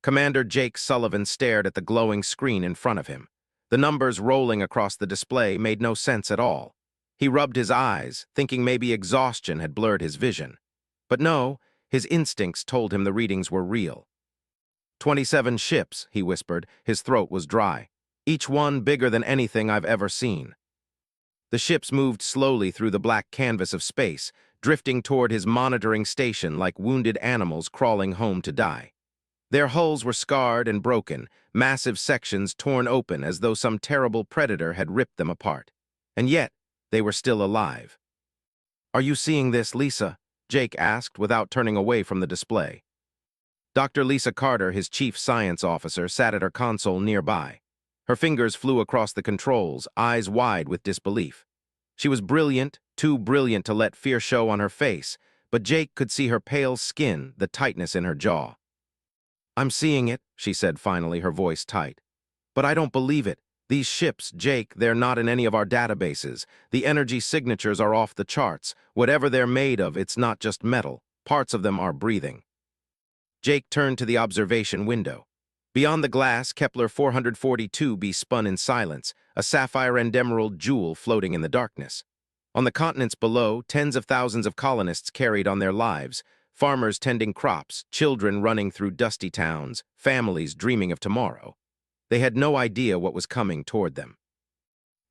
Commander Jake Sullivan stared at the glowing screen in front of him. The numbers rolling across the display made no sense at all. He rubbed his eyes, thinking maybe exhaustion had blurred his vision. But no, his instincts told him the readings were real. 27 ships, he whispered. His throat was dry. Each one bigger than anything I've ever seen. The ships moved slowly through the black canvas of space, drifting toward his monitoring station like wounded animals crawling home to die. Their hulls were scarred and broken, massive sections torn open as though some terrible predator had ripped them apart. And yet, they were still alive. "Are you seeing this, Lisa?" Jake asked without turning away from the display. Dr. Lisa Carter, his chief science officer, sat at her console nearby. Her fingers flew across the controls, eyes wide with disbelief. She was brilliant, too brilliant to let fear show on her face, but Jake could see her pale skin, the tightness in her jaw. "I'm seeing it," she said finally, her voice tight. "But I don't believe it. These ships, Jake, they're not in any of our databases. The energy signatures are off the charts. Whatever they're made of, it's not just metal. Parts of them are breathing." Jake turned to the observation window. Beyond the glass, Kepler 442b spun in silence, a sapphire and emerald jewel floating in the darkness. On the continents below, tens of thousands of colonists carried on their lives, farmers tending crops, children running through dusty towns, families dreaming of tomorrow. They had no idea what was coming toward them.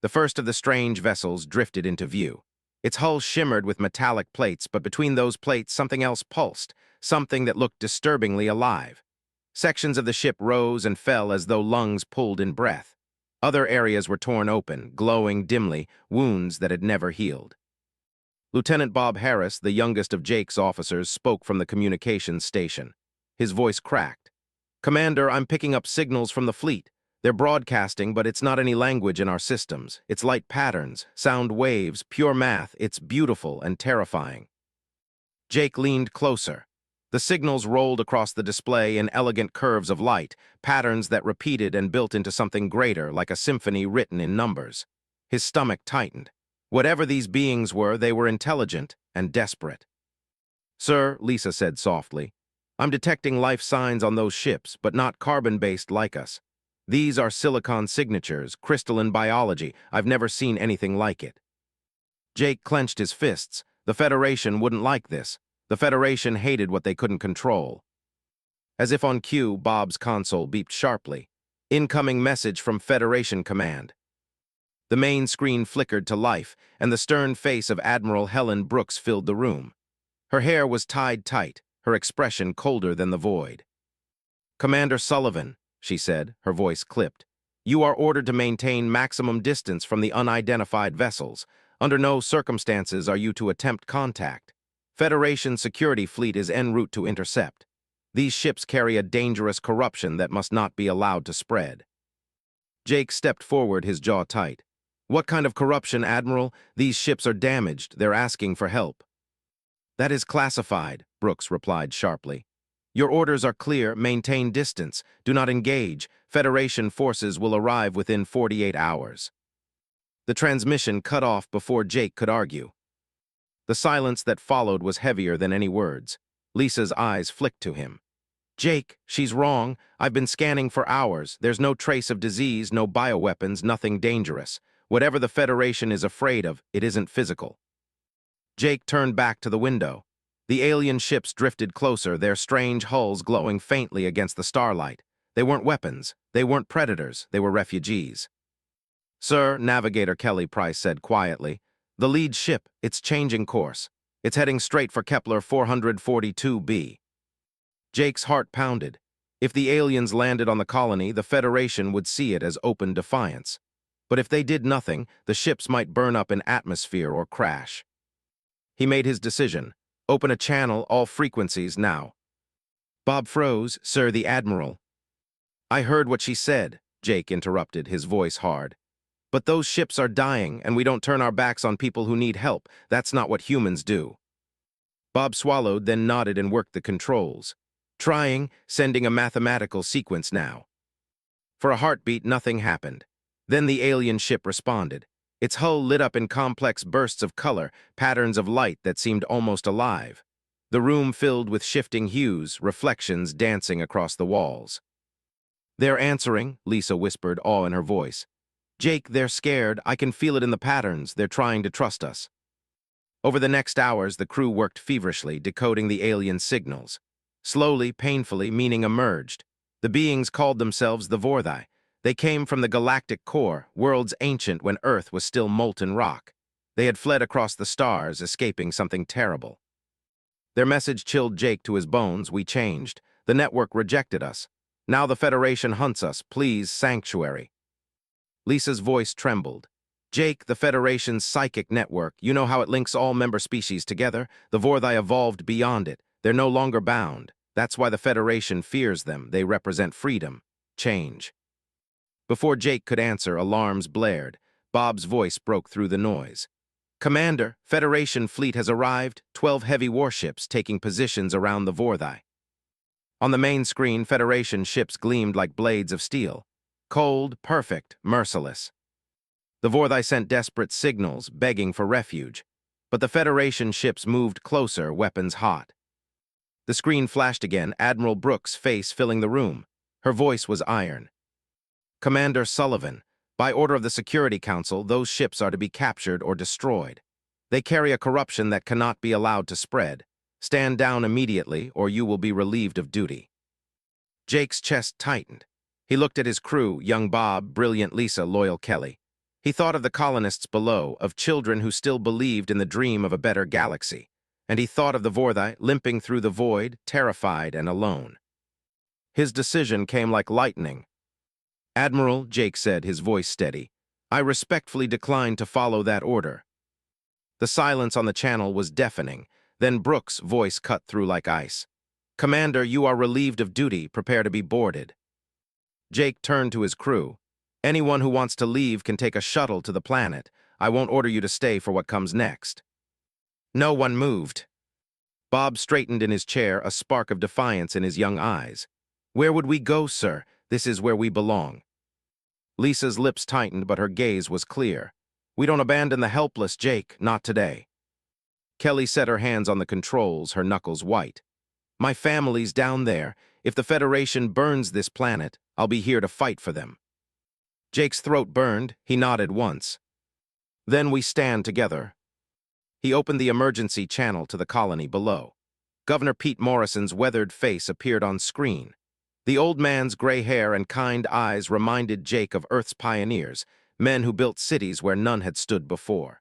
The first of the strange vessels drifted into view. Its hull shimmered with metallic plates, but between those plates something else pulsed, something that looked disturbingly alive. Sections of the ship rose and fell as though lungs pulled in breath. Other areas were torn open, glowing dimly, wounds that had never healed. Lieutenant Bob Harris, the youngest of Jake's officers, spoke from the communications station. His voice cracked. "Commander, I'm picking up signals from the fleet. They're broadcasting, but it's not any language in our systems. It's light patterns, sound waves, pure math. It's beautiful and terrifying." Jake leaned closer. The signals rolled across the display in elegant curves of light, patterns that repeated and built into something greater, like a symphony written in numbers. His stomach tightened. Whatever these beings were, they were intelligent and desperate. "Sir," Lisa said softly, "I'm detecting life signs on those ships, but not carbon-based like us. These are silicon signatures, crystalline biology. I've never seen anything like it." Jake clenched his fists. The Federation wouldn't like this. The Federation hated what they couldn't control. As if on cue, Bob's console beeped sharply. "Incoming message from Federation Command." The main screen flickered to life, and the stern face of Admiral Helen Brooks filled the room. Her hair was tied tight, her expression colder than the void. "Commander Sullivan," she said, her voice clipped, "you are ordered to maintain maximum distance from the unidentified vessels. Under no circumstances are you to attempt contact. Federation security fleet is en route to intercept. These ships carry a dangerous corruption that must not be allowed to spread." Jake stepped forward, his jaw tight. "What kind of corruption, Admiral? These ships are damaged. They're asking for help." "That is classified," Brooks replied sharply. "Your orders are clear. Maintain distance. Do not engage. Federation forces will arrive within 48 hours. The transmission cut off before Jake could argue. The silence that followed was heavier than any words. Lisa's eyes flicked to him. "Jake, she's wrong. I've been scanning for hours. There's no trace of disease, no bioweapons, nothing dangerous. Whatever the Federation is afraid of, it isn't physical." Jake turned back to the window. The alien ships drifted closer, their strange hulls glowing faintly against the starlight. They weren't weapons. They weren't predators. They were refugees. "Sir," Navigator Kelly Price said quietly, "the lead ship, it's changing course. It's heading straight for Kepler 442b. Jake's heart pounded. If the aliens landed on the colony, the Federation would see it as open defiance. But if they did nothing, the ships might burn up in atmosphere or crash. He made his decision. "Open a channel, all frequencies, now." Bob froze. "Sir, the Admiral." "I heard what she said," Jake interrupted, his voice hard. "But those ships are dying, and we don't turn our backs on people who need help. That's not what humans do." Bob swallowed, then nodded and worked the controls. Trying, sending a mathematical sequence now. For a heartbeat, nothing happened. Then the alien ship responded. Its hull lit up in complex bursts of color, patterns of light that seemed almost alive. the room filled with shifting hues, reflections dancing across the walls. "They're answering," Lisa whispered, awe in her voice. "Jake, they're scared. I can feel it in the patterns. They're trying to trust us." Over the next hours, the crew worked feverishly, decoding the alien signals. Slowly, painfully, meaning emerged. The beings called themselves the Vorthai. They came from the Galactic core, worlds ancient when Earth was still molten rock. They had fled across the stars, escaping something terrible. Their message chilled Jake to his bones. "We changed. The network rejected us. Now the Federation hunts us. Please, sanctuary." Lisa's voice trembled. "Jake, the Federation's psychic network, you know how it links all member species together? The Vorthai evolved beyond it. They're no longer bound. That's why the Federation fears them. They represent freedom. Change." Before Jake could answer, alarms blared. Bob's voice broke through the noise. "Commander, Federation fleet has arrived, 12 heavy warships taking positions around the Vorthai." On the main screen, Federation ships gleamed like blades of steel. Cold, perfect, merciless. The Vorthai sent desperate signals, begging for refuge. But the Federation ships moved closer, weapons hot. The screen flashed again, Admiral Brooks' face filling the room. Her voice was iron. "Commander Sullivan, by order of the Security Council, those ships are to be captured or destroyed. They carry a corruption that cannot be allowed to spread. Stand down immediately, or you will be relieved of duty." Jake's chest tightened. He looked at his crew, young Bob, brilliant Lisa, loyal Kelly. He thought of the colonists below, of children who still believed in the dream of a better galaxy. And he thought of the Vorthai, limping through the void, terrified and alone. His decision came like lightning. "Admiral," Jake said, his voice steady, "I respectfully decline to follow that order." The silence on the channel was deafening. Then Brooks' voice cut through like ice. "Commander, you are relieved of duty. Prepare to be boarded." Jake turned to his crew. "Anyone who wants to leave can take a shuttle to the planet. I won't order you to stay for what comes next." No one moved. Bob straightened in his chair, a spark of defiance in his young eyes. "Where would we go, sir? This is where we belong." Lisa's lips tightened, but her gaze was clear. "We don't abandon the helpless, Jake, not today." Kelly set her hands on the controls, her knuckles white. "My family's down there. If the Federation burns this planet, I'll be here to fight for them." Jake's throat burned. He nodded once. "Then we stand together." He opened the emergency channel to the colony below. Governor Pete Morrison's weathered face appeared on screen. The old man's gray hair and kind eyes reminded Jake of Earth's pioneers, men who built cities where none had stood before.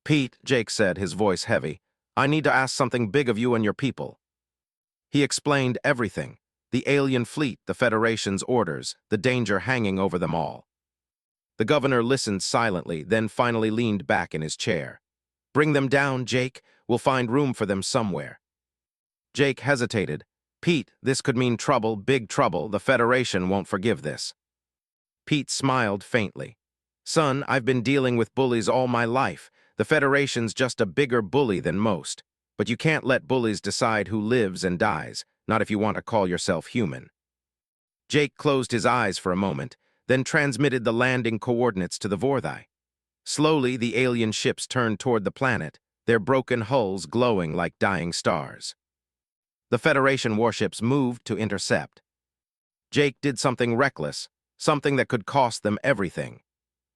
"Pete," Jake said, his voice heavy, "I need to ask something big of you and your people." He explained everything: the alien fleet, the Federation's orders, the danger hanging over them all. The governor listened silently, then finally leaned back in his chair. "Bring them down, Jake. We'll find room for them somewhere." Jake hesitated. "Pete, this could mean trouble, big trouble. The Federation won't forgive this." Pete smiled faintly. "Son, I've been dealing with bullies all my life. The Federation's just a bigger bully than most. But you can't let bullies decide who lives and dies, not if you want to call yourself human." Jake closed his eyes for a moment, then transmitted the landing coordinates to the Vorthai. Slowly, the alien ships turned toward the planet, their broken hulls glowing like dying stars. The Federation warships moved to intercept. Jake did something reckless, something that could cost them everything.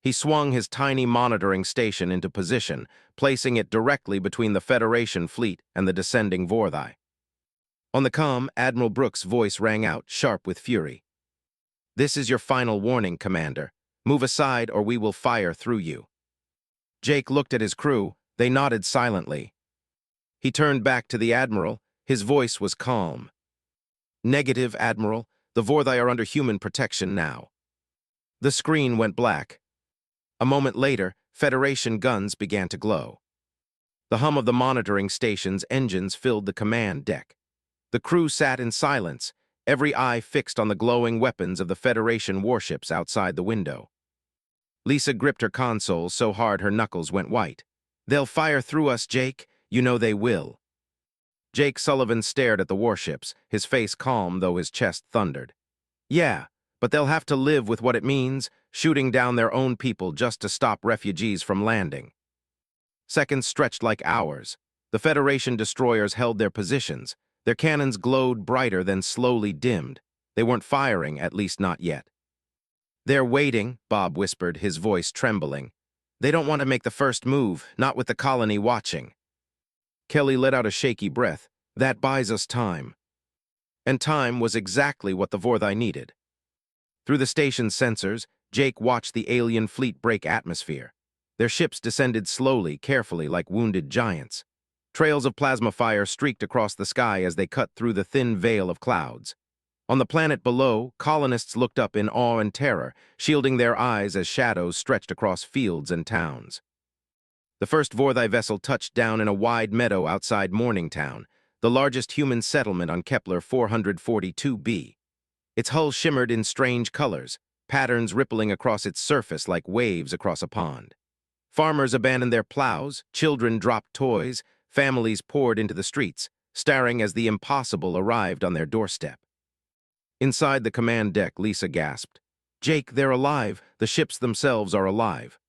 He swung his tiny monitoring station into position, placing it directly between the Federation fleet and the descending Vorthai. On the comm, Admiral Brooks' voice rang out, sharp with fury. "This is your final warning, Commander. Move aside or we will fire through you." Jake looked at his crew. They nodded silently. He turned back to the Admiral. His voice was calm. "Negative, Admiral. The Vorthai are under human protection now." The screen went black. A moment later, Federation guns began to glow. The hum of the monitoring station's engines filled the command deck. The crew sat in silence, every eye fixed on the glowing weapons of the Federation warships outside the window. Lisa gripped her console so hard her knuckles went white. "They'll fire through us, Jake. You know they will." Jake Sullivan stared at the warships, his face calm though his chest thundered. "Yeah, but they'll have to live with what it means, shooting down their own people just to stop refugees from landing." Seconds stretched like hours. The Federation destroyers held their positions. Their cannons glowed brighter, then slowly dimmed. They weren't firing, at least not yet. "They're waiting," Bob whispered, his voice trembling. "They don't want to make the first move, not with the colony watching." Kelly let out a shaky breath. "That buys us time." And time was exactly what the Vorthai needed. Through the station's sensors, Jake watched the alien fleet break atmosphere. Their ships descended slowly, carefully, like wounded giants. Trails of plasma fire streaked across the sky as they cut through the thin veil of clouds. On the planet below, colonists looked up in awe and terror, shielding their eyes as shadows stretched across fields and towns. The first Vorthai vessel touched down in a wide meadow outside Morningtown, the largest human settlement on Kepler 442b. Its hull shimmered in strange colors, patterns rippling across its surface like waves across a pond. Farmers abandoned their plows, children dropped toys, families poured into the streets, staring as the impossible arrived on their doorstep. Inside the command deck, Lisa gasped. "Jake, they're alive. The ships themselves are alive."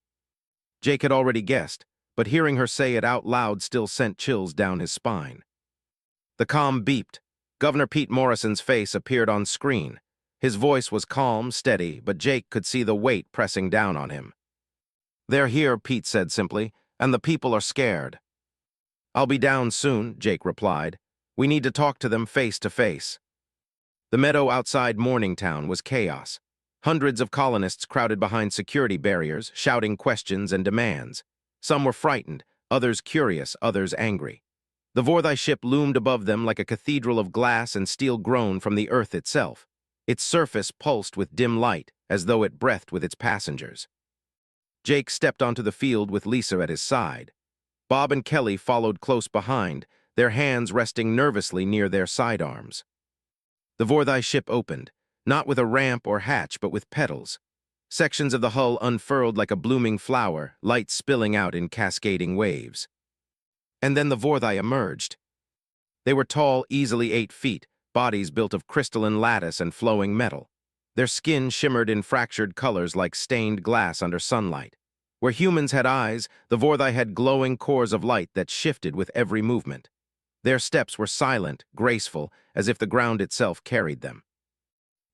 Jake had already guessed, but hearing her say it out loud still sent chills down his spine. The comm beeped. Governor Pete Morrison's face appeared on screen. His voice was calm, steady, but Jake could see the weight pressing down on him. "They're here," Pete said simply, "and the people are scared." "I'll be down soon," Jake replied. "We need to talk to them face to face." The meadow outside Morningtown was chaos. Hundreds of colonists crowded behind security barriers, shouting questions and demands. Some were frightened, others curious, others angry. The Vorthai ship loomed above them like a cathedral of glass and steel grown from the earth itself. Its surface pulsed with dim light, as though it breathed with its passengers. Jake stepped onto the field with Lisa at his side. Bob and Kelly followed close behind, their hands resting nervously near their sidearms. The Vorthai ship opened, not with a ramp or hatch, but with petals. Sections of the hull unfurled like a blooming flower, light spilling out in cascading waves. And then the Vorthai emerged. They were tall, easily 8 feet, bodies built of crystalline lattice and flowing metal. Their skin shimmered in fractured colors like stained glass under sunlight. Where humans had eyes, the Vorthai had glowing cores of light that shifted with every movement. Their steps were silent, graceful, as if the ground itself carried them.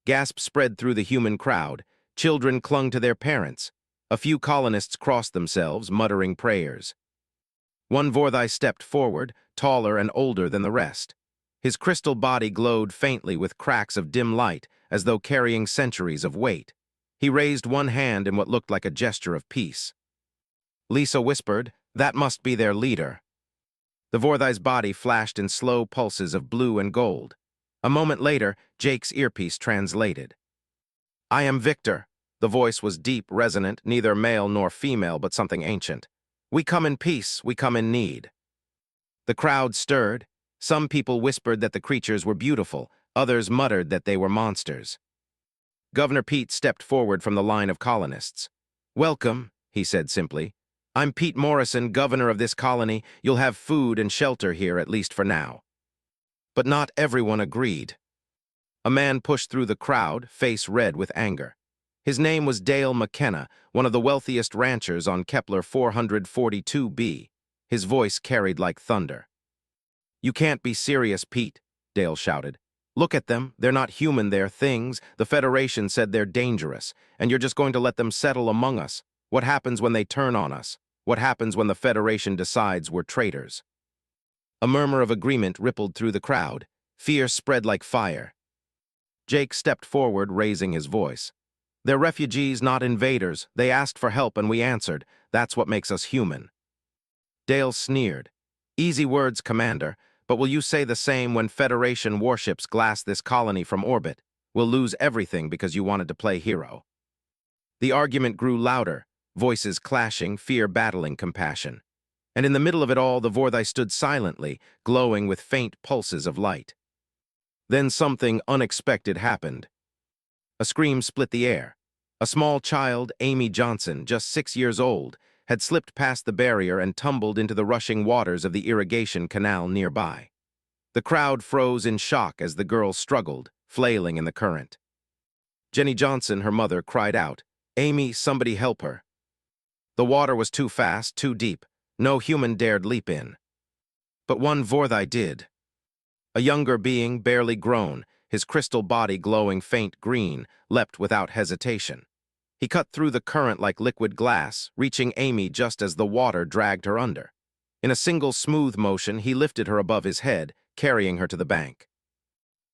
Gasps spread through the human crowd. Children clung to their parents. A few colonists crossed themselves, muttering prayers. One Vorthai stepped forward, taller and older than the rest. His crystal body glowed faintly with cracks of dim light, as though carrying centuries of weight. He raised one hand in what looked like a gesture of peace. Lisa whispered, "That must be their leader." The Vorthai's body flashed in slow pulses of blue and gold. A moment later, Jake's earpiece translated. "I am Victor." The voice was deep, resonant, neither male nor female, but something ancient. "We come in peace, we come in need." The crowd stirred. Some people whispered that the creatures were beautiful, others muttered that they were monsters. Governor Pete stepped forward from the line of colonists. "Welcome," he said simply. "I'm Pete Morrison, governor of this colony. You'll have food and shelter here, at least for now." But not everyone agreed. A man pushed through the crowd, face red with anger. His name was Dale McKenna, one of the wealthiest ranchers on Kepler 442b. His voice carried like thunder. "You can't be serious, Pete," Dale shouted. "Look at them. They're not human, they're things. The Federation said they're dangerous, and you're just going to let them settle among us. What happens when they turn on us? What happens when the Federation decides we're traitors?" A murmur of agreement rippled through the crowd. Fear spread like fire. Jake stepped forward, raising his voice. "They're refugees, not invaders. They asked for help and we answered. That's what makes us human." Dale sneered. "Easy words, Commander, but will you say the same when Federation warships glass this colony from orbit? We'll lose everything because you wanted to play hero." The argument grew louder, voices clashing, fear battling compassion. And in the middle of it all, the Vorthai stood silently, glowing with faint pulses of light. Then something unexpected happened. A scream split the air. A small child, Amy Johnson, just 6 years old, had slipped past the barrier and tumbled into the rushing waters of the irrigation canal nearby. The crowd froze in shock as the girl struggled, flailing in the current. Jenny Johnson, her mother, cried out, "Amy, somebody help her." The water was too fast, too deep. No human dared leap in. But one Vorthai did. A younger being, barely grown, his crystal body glowing faint green, leapt without hesitation. He cut through the current like liquid glass, reaching Amy just as the water dragged her under. In a single smooth motion, he lifted her above his head, carrying her to the bank.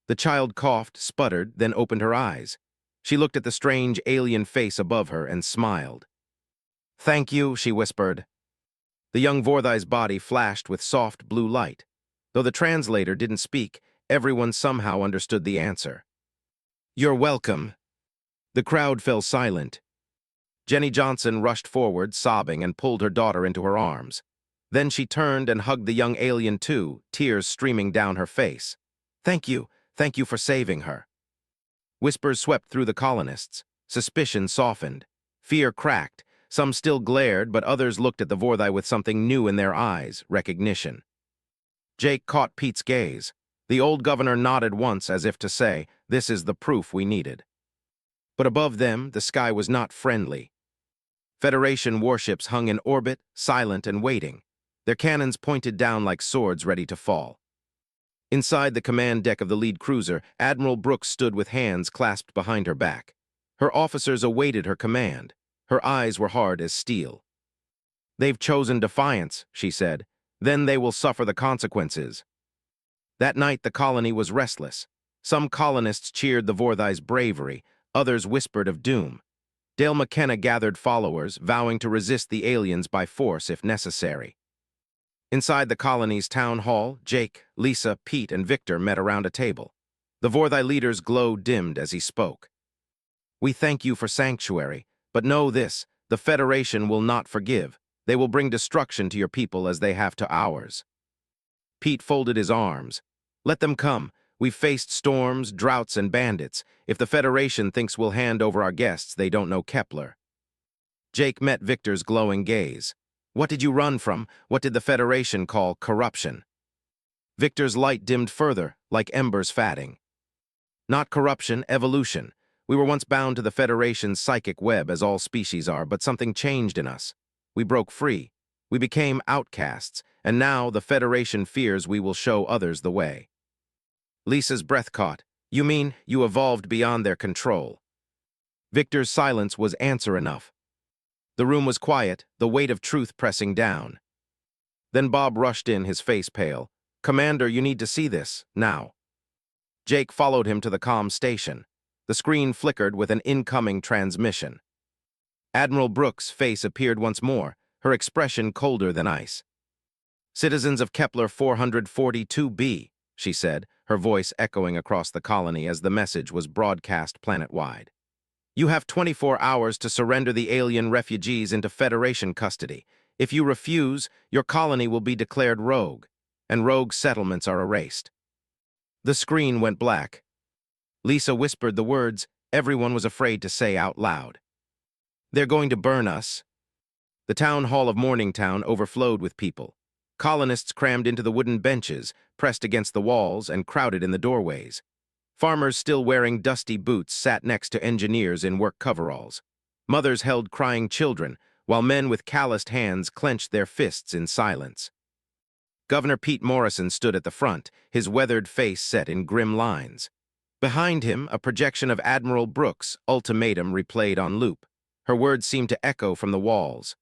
The child coughed, sputtered, then opened her eyes. She looked at the strange alien face above her and smiled. "Thank you," she whispered. The young Vorthai's body flashed with soft blue light. Though the translator didn't speak, everyone somehow understood the answer. "You're welcome." The crowd fell silent. Jenny Johnson rushed forward, sobbing, and pulled her daughter into her arms. Then she turned and hugged the young alien too, tears streaming down her face. Thank you for saving her." Whispers swept through the colonists. Suspicion softened. Fear cracked. Some still glared, but others looked at the Vorthai with something new in their eyes, recognition. Jake caught Pete's gaze. The old governor nodded once as if to say, "This is the proof we needed." But above them, the sky was not friendly. Federation warships hung in orbit, silent and waiting. Their cannons pointed down like swords ready to fall. Inside the command deck of the lead cruiser, Admiral Brooks stood with hands clasped behind her back. Her officers awaited her command. Her eyes were hard as steel. "They've chosen defiance," she said. "Then they will suffer the consequences." That night the colony was restless. Some colonists cheered the Vorthai's bravery, others whispered of doom. Dale McKenna gathered followers, vowing to resist the aliens by force if necessary. Inside the colony's town hall, Jake, Lisa, Pete, and Victor met around a table. The Vorthai leader's glow dimmed as he spoke. "We thank you for sanctuary, but know this, the Federation will not forgive. They will bring destruction to your people as they have to ours." Pete folded his arms. "Let them come. We've faced storms, droughts, and bandits. If the Federation thinks we'll hand over our guests, they don't know Kepler." Jake met Victor's glowing gaze. "What did you run from? What did the Federation call corruption?" Victor's light dimmed further, like embers fatting. "Not corruption, evolution. We were once bound to the Federation's psychic web, as all species are, but something changed in us. We broke free. We became outcasts, and now the Federation fears we will show others the way." Lisa's breath caught. "You mean you evolved beyond their control?" Victor's silence was answer enough. The room was quiet, the weight of truth pressing down. Then Bob rushed in, his face pale. "Commander, you need to see this, now." Jake followed him to the comm station. The screen flickered with an incoming transmission. Admiral Brooks' face appeared once more, her expression colder than ice. "Citizens of Kepler 442b, she said, her voice echoing across the colony as the message was broadcast planet-wide. "You have 24 hours to surrender the alien refugees into Federation custody. If you refuse, your colony will be declared rogue, and rogue settlements are erased." The screen went black. Lisa whispered the words everyone was afraid to say out loud. "They're going to burn us." The town hall of Morningtown overflowed with people. Colonists crammed into the wooden benches, pressed against the walls, and crowded in the doorways. Farmers still wearing dusty boots sat next to engineers in work coveralls. Mothers held crying children, while men with calloused hands clenched their fists in silence. Governor Pete Morrison stood at the front, his weathered face set in grim lines. Behind him, a projection of Admiral Brooks' ultimatum replayed on loop. Her words seemed to echo from the walls.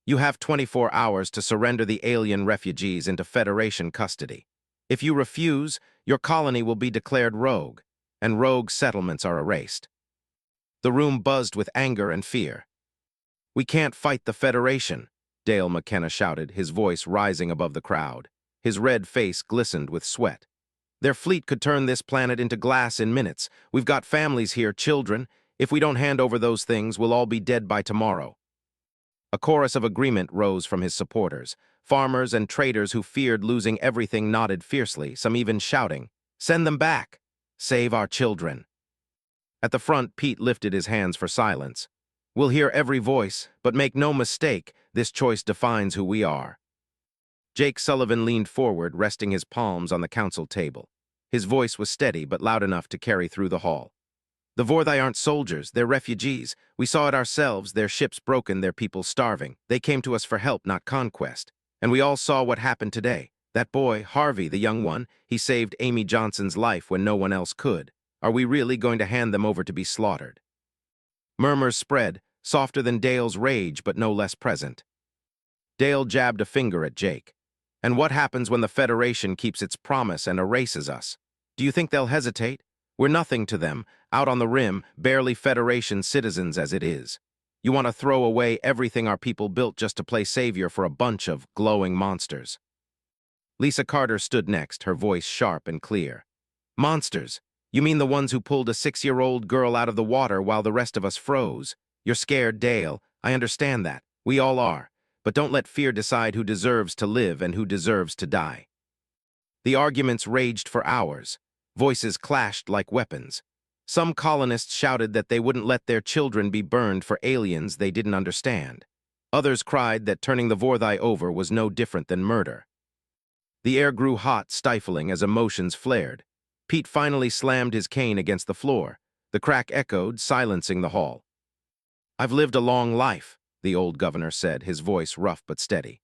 "You have 24 hours to surrender the alien refugees into Federation custody. If you refuse, your colony will be declared rogue, and rogue settlements are erased." The room buzzed with anger and fear. "We can't fight the Federation," Dale McKenna shouted, his voice rising above the crowd. His red face glistened with sweat. "Their fleet could turn this planet into glass in minutes. We've got families here, children. If we don't hand over those things, we'll all be dead by tomorrow." A chorus of agreement rose from his supporters. Farmers and traders who feared losing everything nodded fiercely, some even shouting, "Send them back! Save our children!" At the front, Pete lifted his hands for silence. "We'll hear every voice, but make no mistake, this choice defines who we are." Jake Sullivan leaned forward, resting his palms on the council table. His voice was steady but loud enough to carry through the hall. "The Vorthai aren't soldiers, they're refugees. We saw it ourselves, their ships broken, their people starving. They came to us for help, not conquest. And we all saw what happened today. That boy, Harvey, the young one, he saved Amy Johnson's life when no one else could. Are we really going to hand them over to be slaughtered? Murmurs spread, softer than Dale's rage but no less present. Dale jabbed a finger at Jake. And what happens when the Federation keeps its promise and erases us? Do you think they'll hesitate? We're nothing to them, out on the rim, barely Federation citizens as it is. You want to throw away everything our people built just to play savior for a bunch of glowing monsters. Lisa Carter stood next, her voice sharp and clear. Monsters? You mean the ones who pulled a 6-year-old girl out of the water while the rest of us froze? You're scared, Dale. I understand that. We all are. But don't let fear decide who deserves to live and who deserves to die. The arguments raged for hours. Voices clashed like weapons. Some colonists shouted that they wouldn't let their children be burned for aliens they didn't understand. Others cried that turning the Vorthai over was no different than murder. The air grew hot, stifling as emotions flared. Pete finally slammed his cane against the floor. The crack echoed, silencing the hall. I've lived a long life, the old governor said, his voice rough but steady.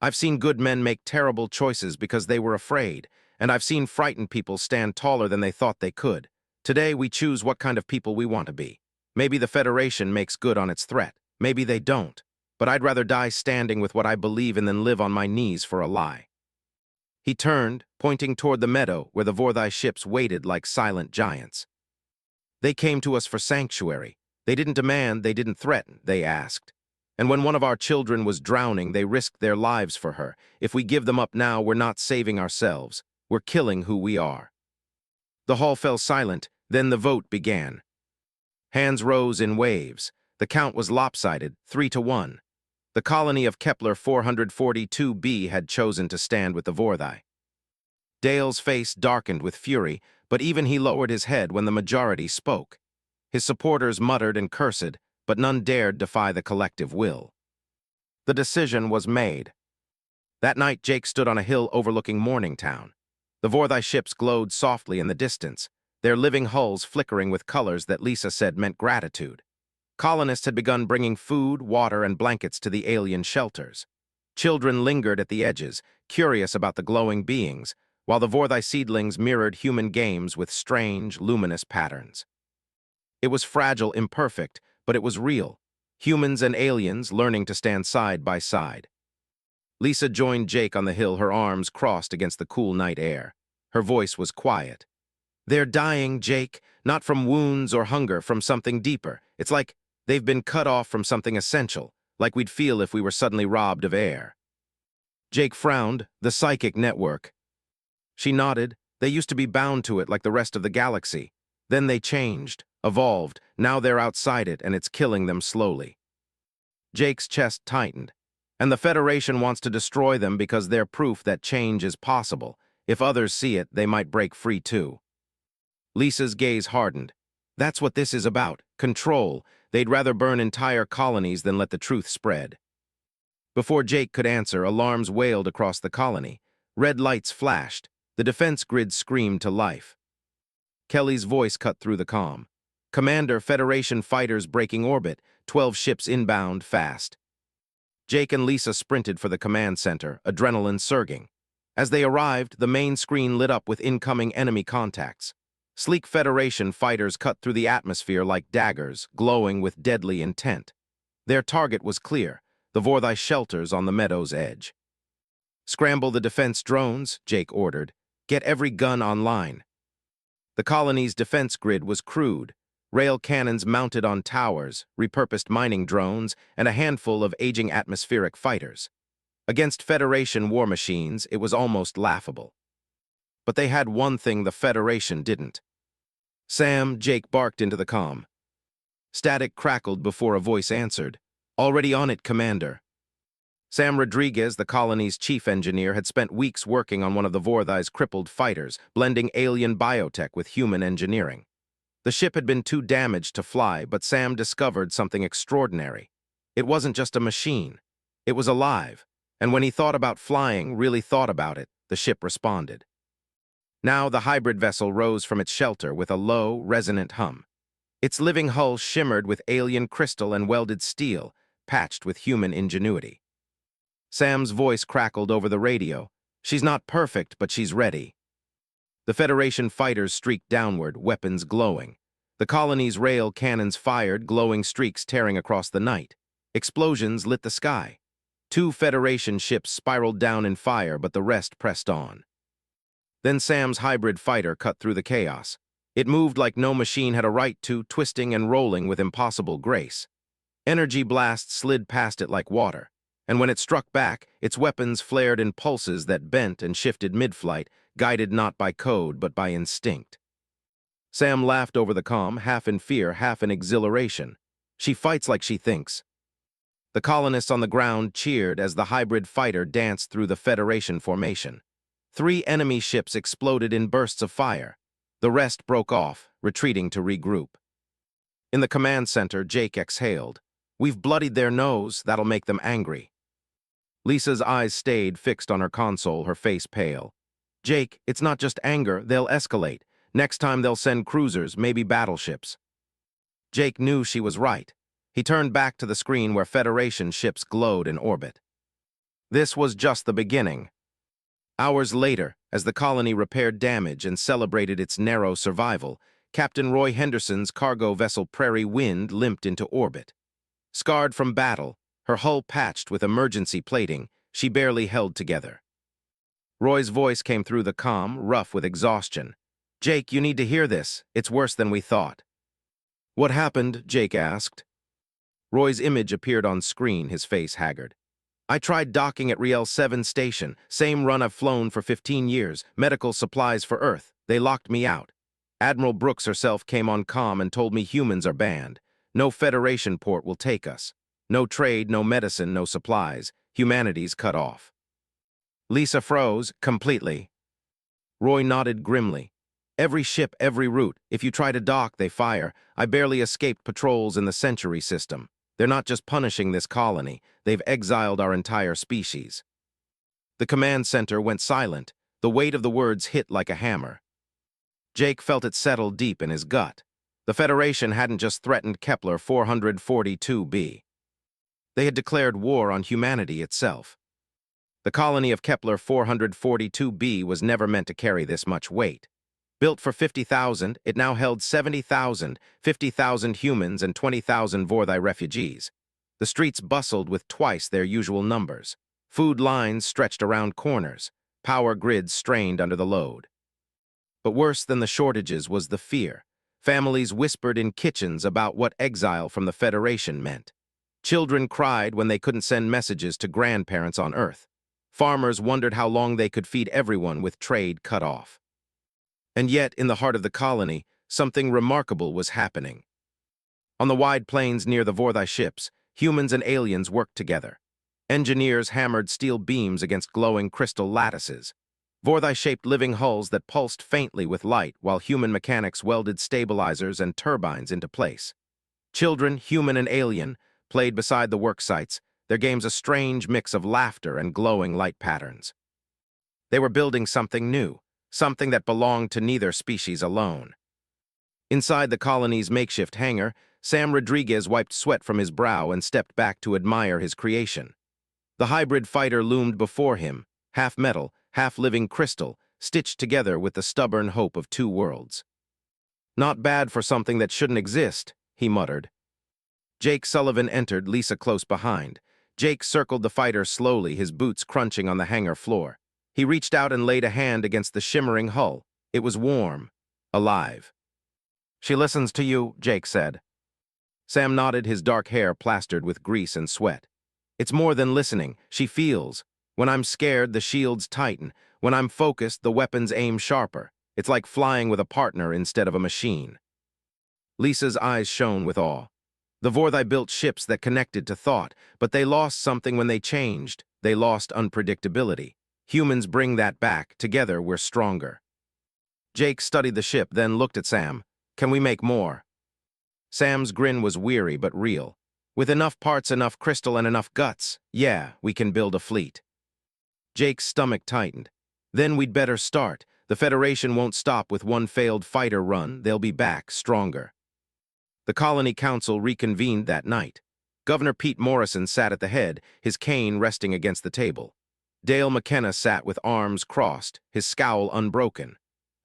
I've seen good men make terrible choices because they were afraid, and I've seen frightened people stand taller than they thought they could. Today we choose what kind of people we want to be. Maybe the Federation makes good on its threat. Maybe they don't. But I'd rather die standing with what I believe in than live on my knees for a lie. He turned, pointing toward the meadow where the Vorthai ships waited like silent giants. They came to us for sanctuary. They didn't demand, they didn't threaten, they asked. And when one of our children was drowning, they risked their lives for her. If we give them up now, we're not saving ourselves. We're killing who we are. The hall fell silent, then the vote began. Hands rose in waves. The count was lopsided, 3-1. The colony of Kepler 442b had chosen to stand with the Vorthai. Dale's face darkened with fury, but even he lowered his head when the majority spoke. His supporters muttered and cursed, but none dared defy the collective will. The decision was made. That night, Jake stood on a hill overlooking Morningtown. The Vorthai ships glowed softly in the distance, their living hulls flickering with colors that Lisa said meant gratitude. Colonists had begun bringing food, water, and blankets to the alien shelters. Children lingered at the edges, curious about the glowing beings, while the Vorthai seedlings mirrored human games with strange, luminous patterns. It was fragile, imperfect, but it was real. Humans and aliens learning to stand side by side. Lisa joined Jake on the hill, her arms crossed against the cool night air. Her voice was quiet. They're dying, Jake, not from wounds or hunger, from something deeper. It's like they've been cut off from something essential, like we'd feel if we were suddenly robbed of air. Jake frowned. The psychic network. She nodded. They used to be bound to it like the rest of the galaxy. Then they changed, evolved. Now they're outside it, and it's killing them slowly. Jake's chest tightened. And the Federation wants to destroy them because they're proof that change is possible. If others see it, they might break free too. Lisa's gaze hardened. That's what this is about, control. They'd rather burn entire colonies than let the truth spread. Before Jake could answer, alarms wailed across the colony. Red lights flashed. The defense grid screamed to life. Kelly's voice cut through the calm. Commander, Federation fighters breaking orbit, 12 ships inbound fast. Jake and Lisa sprinted for the command center, adrenaline surging. As they arrived, the main screen lit up with incoming enemy contacts. Sleek Federation fighters cut through the atmosphere like daggers, glowing with deadly intent. Their target was clear, the Vorthai shelters on the meadow's edge. Scramble the defense drones, Jake ordered. Get every gun online. The colony's defense grid was crude. Rail cannons mounted on towers, repurposed mining drones, and a handful of aging atmospheric fighters. Against Federation war machines, it was almost laughable. But they had one thing the Federation didn't. Sam, Jake barked into the comm. Static crackled before a voice answered. Already on it, Commander. Sam Rodriguez, the colony's chief engineer, had spent weeks working on one of the Vorthai's crippled fighters, blending alien biotech with human engineering. The ship had been too damaged to fly, but Sam discovered something extraordinary. It wasn't just a machine. It was alive, and when he thought about flying, really thought about it, the ship responded. Now the hybrid vessel rose from its shelter with a low, resonant hum. Its living hull shimmered with alien crystal and welded steel, patched with human ingenuity. Sam's voice crackled over the radio. She's not perfect, but she's ready. The Federation fighters streaked downward, weapons glowing. The colony's rail cannons fired, glowing streaks tearing across the night. Explosions lit the sky. 2 Federation ships spiraled down in fire, but the rest pressed on. Then Sam's hybrid fighter cut through the chaos. It moved like no machine had a right to, twisting and rolling with impossible grace. Energy blasts slid past it like water, and when it struck back, its weapons flared in pulses that bent and shifted mid-flight, guided not by code but by instinct. Sam laughed over the comm, half in fear, half in exhilaration. She fights like she thinks. The colonists on the ground cheered as the hybrid fighter danced through the Federation formation. 3 enemy ships exploded in bursts of fire. The rest broke off, retreating to regroup. In the command center, Jake exhaled. We've bloodied their nose, that'll make them angry. Lisa's eyes stayed fixed on her console, her face pale. Jake, it's not just anger, they'll escalate. Next time they'll send cruisers, maybe battleships. Jake knew she was right. He turned back to the screen where Federation ships glowed in orbit. This was just the beginning. Hours later, as the colony repaired damage and celebrated its narrow survival, Captain Roy Henderson's cargo vessel Prairie Wind limped into orbit. Scarred from battle, her hull patched with emergency plating, she barely held together. Roy's voice came through the comm, rough with exhaustion. Jake, you need to hear this. It's worse than we thought. What happened? Jake asked. Roy's image appeared on screen, his face haggard. I tried docking at Riel 7 station, same run I've flown for 15 years, medical supplies for Earth. They locked me out. Admiral Brooks herself came on comm and told me humans are banned. No Federation port will take us. No trade, no medicine, no supplies. Humanity's cut off. Lisa froze, completely. Roy nodded grimly. Every ship, every route. If you try to dock, they fire. I barely escaped patrols in the Century system. They're not just punishing this colony. They've exiled our entire species. The command center went silent. The weight of the words hit like a hammer. Jake felt it settle deep in his gut. The Federation hadn't just threatened Kepler 442b. They had declared war on humanity itself. The colony of Kepler 442b was never meant to carry this much weight. Built for 50,000, it now held 70,000, 50,000 humans and 20,000 Vorthai refugees. The streets bustled with twice their usual numbers. Food lines stretched around corners. Power grids strained under the load. But worse than the shortages was the fear. Families whispered in kitchens about what exile from the Federation meant. Children cried when they couldn't send messages to grandparents on Earth. Farmers wondered how long they could feed everyone with trade cut off. And yet, in the heart of the colony, something remarkable was happening. On the wide plains near the Vorthai ships, humans and aliens worked together. Engineers hammered steel beams against glowing crystal lattices. Vorthai-shaped living hulls that pulsed faintly with light while human mechanics welded stabilizers and turbines into place. Children, human and alien, played beside the work sites, their games a strange mix of laughter and glowing light patterns. They were building something new. Something that belonged to neither species alone. Inside the colony's makeshift hangar, Sam Rodriguez wiped sweat from his brow and stepped back to admire his creation. The hybrid fighter loomed before him, half metal, half living crystal, stitched together with the stubborn hope of 2 worlds. Not bad for something that shouldn't exist, he muttered. Jake Sullivan entered, Lisa close behind. Jake circled the fighter slowly, his boots crunching on the hangar floor. He reached out and laid a hand against the shimmering hull. It was warm, alive. She listens to you, Jake said. Sam nodded, his dark hair plastered with grease and sweat. It's more than listening. She feels. When I'm scared, the shields tighten. When I'm focused, the weapons aim sharper. It's like flying with a partner instead of a machine. Lisa's eyes shone with awe. The Vorthai built ships that connected to thought, but they lost something when they changed. They lost unpredictability. Humans bring that back. Together, we're stronger. Jake studied the ship, then looked at Sam. Can we make more? Sam's grin was weary but real. With enough parts, enough crystal, and enough guts, yeah, we can build a fleet. Jake's stomach tightened. Then we'd better start. The Federation won't stop with one failed fighter run. They'll be back, stronger. The Colony Council reconvened that night. Governor Pete Morrison sat at the head, his cane resting against the table. Dale McKenna sat with arms crossed, his scowl unbroken.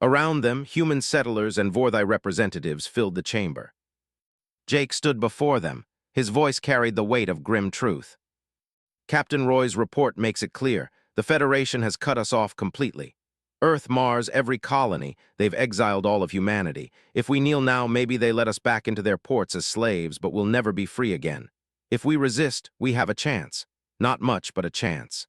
Around them, human settlers and Vorthai representatives filled the chamber. Jake stood before them. His voice carried the weight of grim truth. Captain Roy's report makes it clear. The Federation has cut us off completely. Earth, Mars, every colony, they've exiled all of humanity. If we kneel now, maybe they let us back into their ports as slaves, but we'll never be free again. If we resist, we have a chance. Not much, but a chance.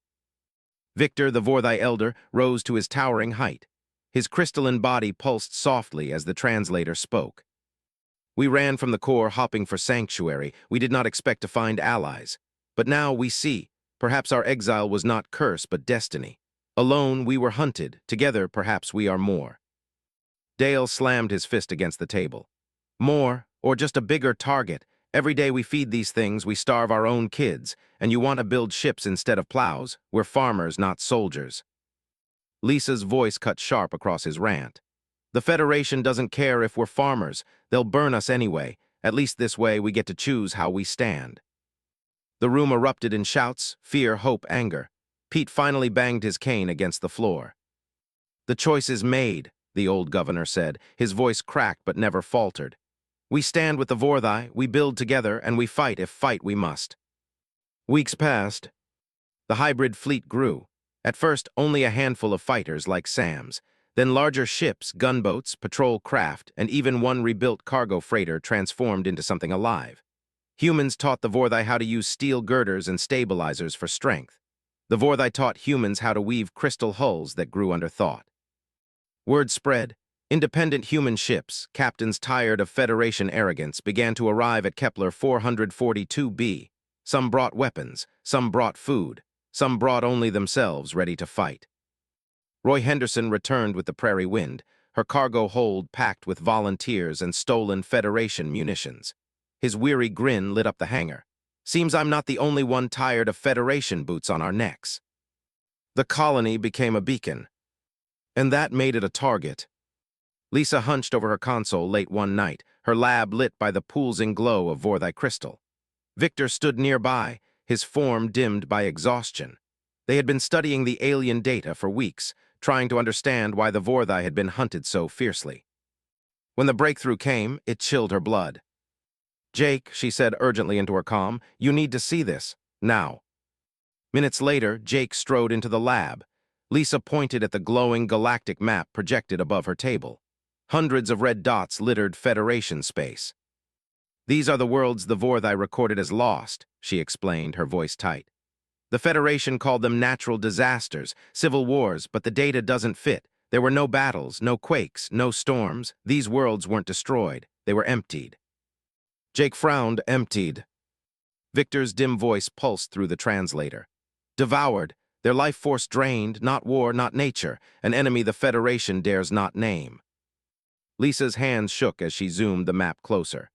Victor, the Vorthai elder, rose to his towering height. His crystalline body pulsed softly as the translator spoke. We ran from the core, hopping for sanctuary. We did not expect to find allies. But now we see. Perhaps our exile was not curse, but destiny. Alone, we were hunted. Together, perhaps we are more. Dale slammed his fist against the table. More, or just a bigger target. Every day we feed these things, we starve our own kids, and you want to build ships instead of plows. We're farmers, not soldiers. Lisa's voice cut sharp across his rant. The Federation doesn't care if we're farmers. They'll burn us anyway. At least this way we get to choose how we stand. The room erupted in shouts, fear, hope, anger. Pete finally banged his cane against the floor. The choice is made, the old governor said. His voice cracked but never faltered. We stand with the Vorthai, we build together, and we fight if fight we must. Weeks passed. The hybrid fleet grew. At first, only a handful of fighters like Sam's. Then larger ships, gunboats, patrol craft, and even one rebuilt cargo freighter transformed into something alive. Humans taught the Vorthai how to use steel girders and stabilizers for strength. The Vorthai taught humans how to weave crystal hulls that grew under thought. Word spread. Independent human ships, captains tired of Federation arrogance, began to arrive at Kepler 442b. Some brought weapons, some brought food, some brought only themselves ready to fight. Roy Henderson returned with the Prairie Wind, her cargo hold packed with volunteers and stolen Federation munitions. His weary grin lit up the hangar. Seems I'm not the only one tired of Federation boots on our necks. The colony became a beacon, and that made it a target. Lisa hunched over her console late one night, her lab lit by the pulsing glow of Vorthai crystal. Victor stood nearby, his form dimmed by exhaustion. They had been studying the alien data for weeks, trying to understand why the Vorthai had been hunted so fiercely. When the breakthrough came, it chilled her blood. Jake, she said urgently into her comm, you need to see this, now. Minutes later, Jake strode into the lab. Lisa pointed at the glowing galactic map projected above her table. Hundreds of red dots littered Federation space. These are the worlds the Vorthai recorded as lost, she explained, her voice tight. The Federation called them natural disasters, civil wars, but the data doesn't fit. There were no battles, no quakes, no storms. These worlds weren't destroyed. They were emptied. Jake frowned, emptied. Victor's dim voice pulsed through the translator. Devoured, their life force drained, not war, not nature, an enemy the Federation dares not name. Lisa's hands shook as she zoomed the map closer.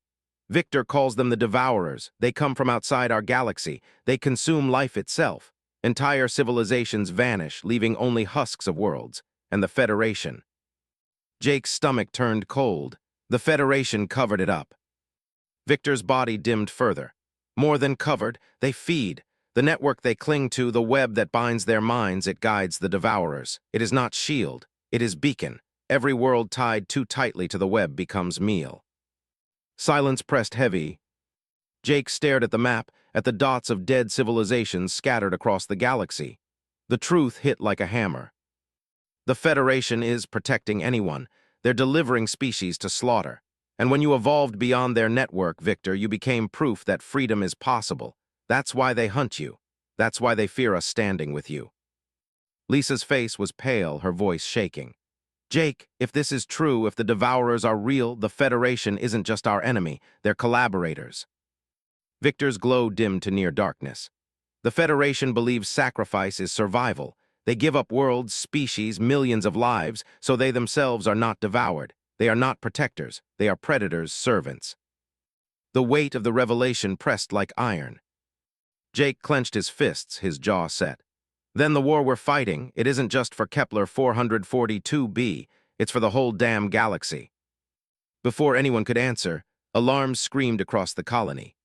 Victor calls them the Devourers. They come from outside our galaxy. They consume life itself. Entire civilizations vanish, leaving only husks of worlds. And the Federation. Jake's stomach turned cold. The Federation covered it up. Victor's body dimmed further. More than covered, they feed. The network they cling to, the web that binds their minds, it guides the Devourers. It is not shield. It is beacon. Every world tied too tightly to the web becomes meal. Silence pressed heavy. Jake stared at the map, at the dots of dead civilizations scattered across the galaxy. The truth hit like a hammer. The Federation is protecting anyone. They're delivering species to slaughter. And when you evolved beyond their network, Victor, you became proof that freedom is possible. That's why they hunt you. That's why they fear us standing with you. Lisa's face was pale, her voice shaking. Jake, if this is true, if the Devourers are real, the Federation isn't just our enemy, they're collaborators. Victor's glow dimmed to near darkness. The Federation believes sacrifice is survival. They give up worlds, species, millions of lives, so they themselves are not devoured. They are not protectors, they are predators' servants. The weight of the revelation pressed like iron. Jake clenched his fists, his jaw set. Then the war we're fighting, it isn't just for Kepler 442b, it's for the whole damn galaxy. Before anyone could answer, alarms screamed across the colony.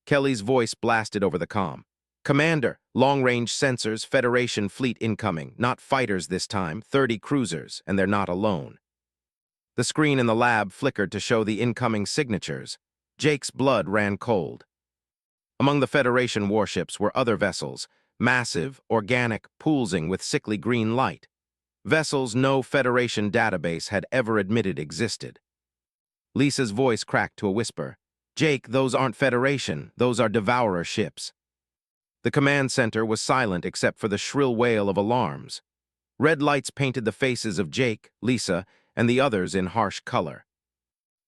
Kelly's voice blasted over the comm. Commander, long-range sensors, Federation fleet incoming, not fighters this time, 30 cruisers, and they're not alone. The screen in the lab flickered to show the incoming signatures. Jake's blood ran cold. Among the Federation warships were other vessels, massive, organic, pulsing with sickly green light. Vessels no Federation database had ever admitted existed. Lisa's voice cracked to a whisper. Jake, those aren't Federation, those are Devourer ships. The command center was silent except for the shrill wail of alarms. Red lights painted the faces of Jake, Lisa, and the others in harsh color.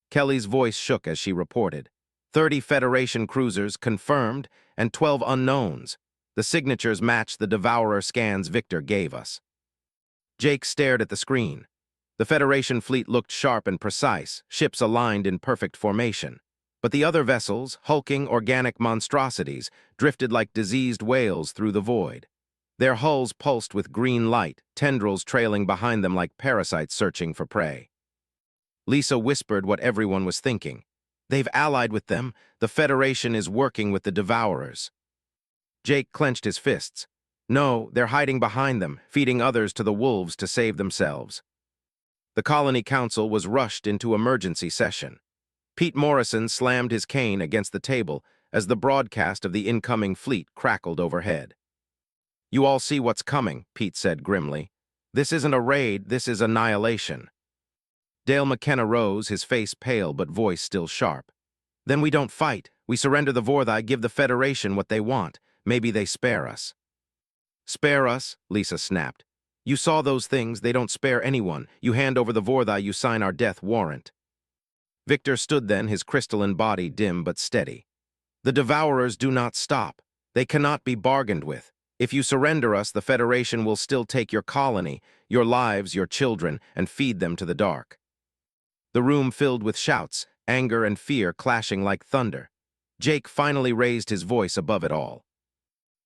Kelly's voice shook as she reported. 30 Federation cruisers confirmed and 12 unknowns. The signatures matched the Devourer scans Victor gave us. Jake stared at the screen. The Federation fleet looked sharp and precise, ships aligned in perfect formation. But the other vessels, hulking organic monstrosities, drifted like diseased whales through the void. Their hulls pulsed with green light, tendrils trailing behind them like parasites searching for prey. Lisa whispered what everyone was thinking. They've allied with them. The Federation is working with the Devourers. Jake clenched his fists. No, they're hiding behind them, feeding others to the wolves to save themselves. The Colony Council was rushed into emergency session. Pete Morrison slammed his cane against the table as the broadcast of the incoming fleet crackled overhead. You all see what's coming, Pete said grimly. This isn't a raid, this is annihilation. Dale McKenna rose, his face pale but voice still sharp. Then we don't fight. We surrender the Vorthai, give the Federation what they want. Maybe they spare us. Spare us? Lisa snapped. You saw those things, they don't spare anyone. You hand over the Vorthai, you sign our death warrant. Victor stood then, his crystalline body dim but steady. The Devourers do not stop. They cannot be bargained with. If you surrender us, the Federation will still take your colony, your lives, your children, and feed them to the dark. The room filled with shouts, anger and fear clashing like thunder. Jake finally raised his voice above it all.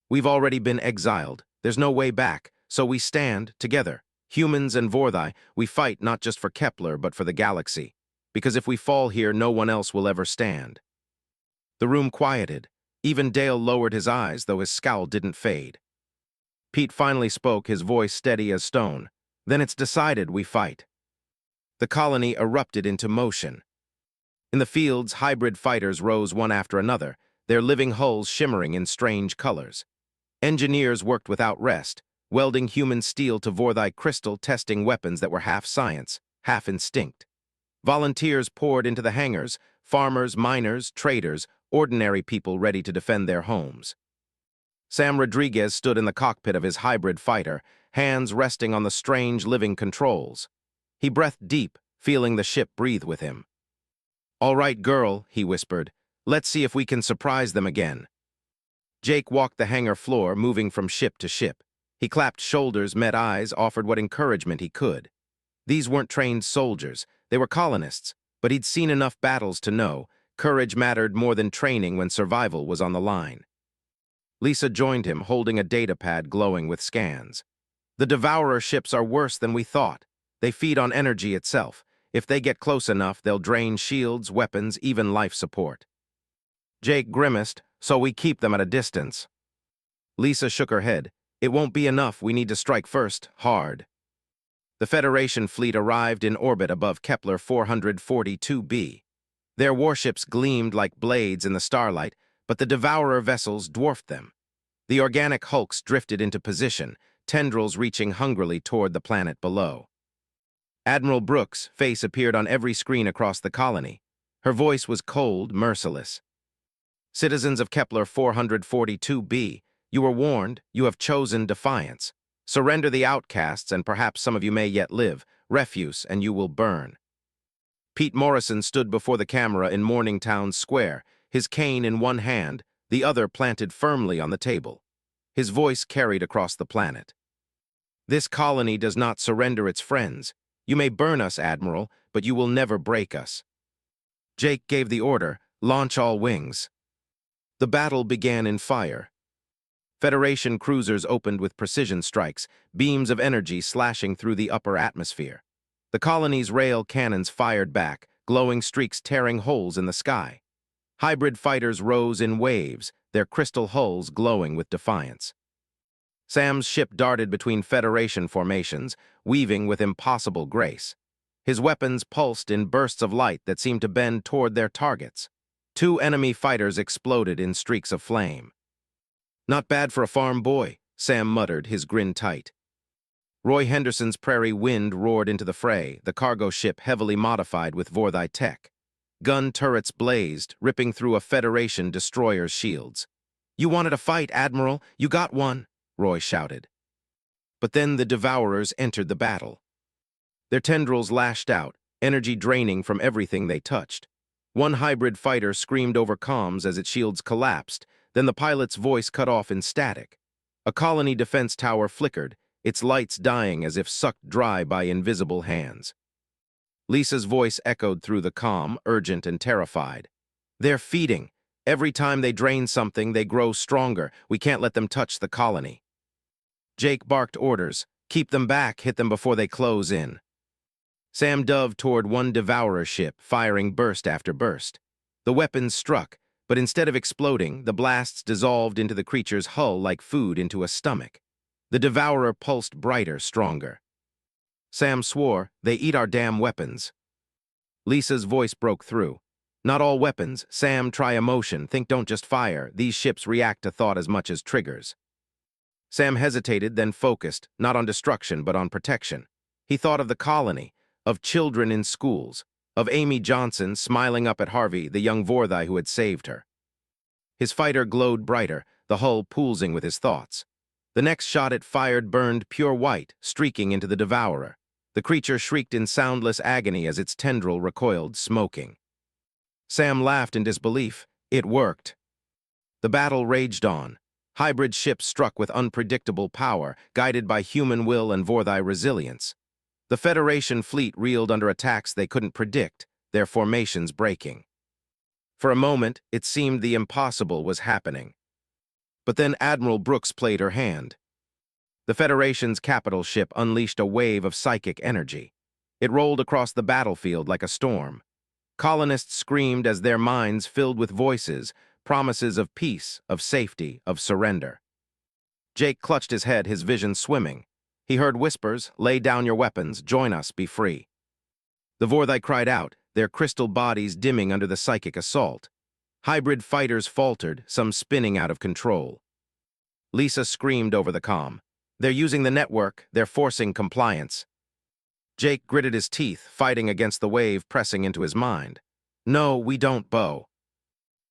We've already been exiled. There's no way back, so we stand together. Humans and Vorthai, we fight not just for Kepler, but for the galaxy. Because if we fall here, no one else will ever stand. The room quieted. Even Dale lowered his eyes, though his scowl didn't fade. Pete finally spoke, his voice steady as stone. Then it's decided, we fight. The colony erupted into motion. In the fields, hybrid fighters rose one after another, their living hulls shimmering in strange colors. Engineers worked without rest, welding human steel to Vorthai crystal, testing weapons that were half science, half instinct. Volunteers poured into the hangars, farmers, miners, traders, ordinary people ready to defend their homes. Sam Rodriguez stood in the cockpit of his hybrid fighter, hands resting on the strange living controls. He breathed deep, feeling the ship breathe with him. All right, girl, he whispered. Let's see if we can surprise them again. Jake walked the hangar floor, moving from ship to ship. He clapped shoulders, met eyes, offered what encouragement he could. These weren't trained soldiers. They were colonists, but he'd seen enough battles to know courage mattered more than training when survival was on the line. Lisa joined him, holding a data pad glowing with scans. The Devourer ships are worse than we thought. They feed on energy itself. If they get close enough, they'll drain shields, weapons, even life support. Jake grimaced, so we keep them at a distance. Lisa shook her head. It won't be enough, we need to strike first, hard. The Federation fleet arrived in orbit above Kepler 442b. Their warships gleamed like blades in the starlight, but the Devourer vessels dwarfed them. The organic hulks drifted into position, tendrils reaching hungrily toward the planet below. Admiral Brooks' face appeared on every screen across the colony. Her voice was cold, merciless. Citizens of Kepler 442b, you were warned, you have chosen defiance. Surrender the outcasts, and perhaps some of you may yet live. Refuse, and you will burn. Pete Morrison stood before the camera in Morningtown Square, his cane in one hand, the other planted firmly on the table. His voice carried across the planet. This colony does not surrender its friends. You may burn us, Admiral, but you will never break us. Jake gave the order, launch all wings. The battle began in fire. Federation cruisers opened with precision strikes, beams of energy slashing through the upper atmosphere. The colony's rail cannons fired back, glowing streaks tearing holes in the sky. Hybrid fighters rose in waves, their crystal hulls glowing with defiance. Sam's ship darted between Federation formations, weaving with impossible grace. His weapons pulsed in bursts of light that seemed to bend toward their targets. Two enemy fighters exploded in streaks of flame. "Not bad for a farm boy," Sam muttered, his grin tight. Roy Henderson's Prairie Wind roared into the fray, the cargo ship heavily modified with Vorthai tech. Gun turrets blazed, ripping through a Federation destroyer's shields. "You wanted a fight, Admiral. You got one," Roy shouted. But then the Devourers entered the battle. Their tendrils lashed out, energy draining from everything they touched. One hybrid fighter screamed over comms as its shields collapsed, then the pilot's voice cut off in static. A colony defense tower flickered, its lights dying as if sucked dry by invisible hands. Lisa's voice echoed through the comm, urgent and terrified. "They're feeding. Every time they drain something, they grow stronger. We can't let them touch the colony." Jake barked orders. "Keep them back, hit them before they close in." Sam dove toward one Devourer ship, firing burst after burst. The weapons struck, but instead of exploding, the blasts dissolved into the creature's hull like food into a stomach. The Devourer pulsed brighter, stronger. Sam swore, "They eat our damn weapons." Lisa's voice broke through. "Not all weapons. Sam, try emotion. Think, don't just fire. These ships react to thought as much as triggers." Sam hesitated, then focused, not on destruction, but on protection. He thought of the colony, of children in schools, of Amy Johnson smiling up at Harvey, the young Vorthai who had saved her. His fighter glowed brighter, the hull pulsing with his thoughts. The next shot it fired burned pure white, streaking into the Devourer. The creature shrieked in soundless agony as its tendril recoiled, smoking. Sam laughed in disbelief. It worked. The battle raged on. Hybrid ships struck with unpredictable power, guided by human will and Vorthai resilience. The Federation fleet reeled under attacks they couldn't predict, their formations breaking. For a moment, it seemed the impossible was happening. But then Admiral Brooks played her hand. The Federation's capital ship unleashed a wave of psychic energy. It rolled across the battlefield like a storm. Colonists screamed as their minds filled with voices, promises of peace, of safety, of surrender. Jake clutched his head, his vision swimming. He heard whispers, "Lay down your weapons, join us, be free." The Vorthai cried out, their crystal bodies dimming under the psychic assault. Hybrid fighters faltered, some spinning out of control. Lisa screamed over the comm. "They're using the network, they're forcing compliance." Jake gritted his teeth, fighting against the wave pressing into his mind. "No, we don't, Bo."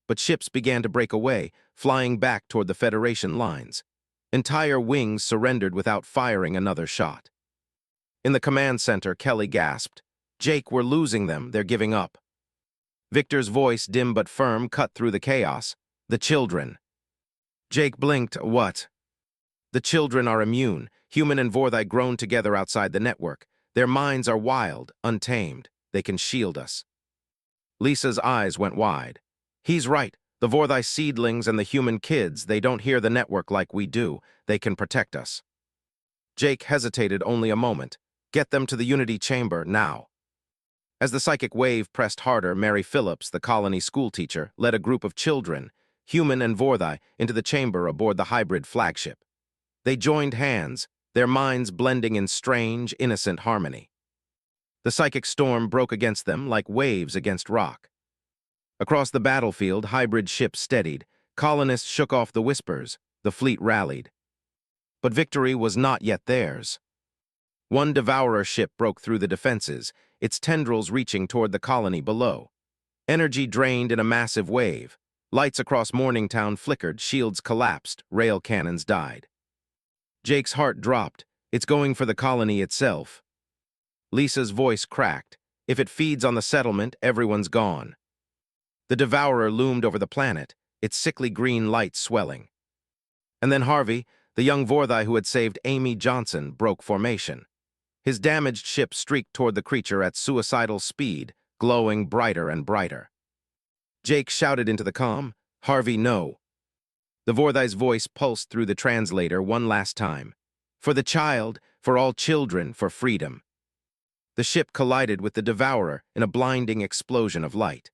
But ships began to break away, flying back toward the Federation lines. Entire wings surrendered without firing another shot. In the command center, Kelly gasped, "Jake, we're losing them, they're giving up." Victor's voice, dim but firm, cut through the chaos. "The children." Jake blinked. "What?" "The children are immune, human and Vorthai grown together outside the network. Their minds are wild, untamed. They can shield us." Lisa's eyes went wide. "He's right. The Vorthai seedlings and the human kids, they don't hear the network like we do. They can protect us." Jake hesitated only a moment. "Get them to the Unity Chamber, now." As the psychic wave pressed harder, Mary Phillips, the colony schoolteacher, led a group of children, human and Vorthai, into the chamber aboard the hybrid flagship. They joined hands, their minds blending in strange, innocent harmony. The psychic storm broke against them like waves against rock. Across the battlefield, hybrid ships steadied. Colonists shook off the whispers. The fleet rallied. But victory was not yet theirs. One Devourer ship broke through the defenses, its tendrils reaching toward the colony below. Energy drained in a massive wave. Lights across Morningtown flickered, shields collapsed, rail cannons died. Jake's heart dropped. It's going for the colony itself. Lisa's voice cracked. "If it feeds on the settlement, everyone's gone." The Devourer loomed over the planet, its sickly green light swelling. And then Harvey, the young Vorthai who had saved Amy Johnson, broke formation. His damaged ship streaked toward the creature at suicidal speed, glowing brighter and brighter. Jake shouted into the comm, "Harvey, no." The Vorthai's voice pulsed through the translator one last time. "For the child, for all children, for freedom." The ship collided with the Devourer in a blinding explosion of light.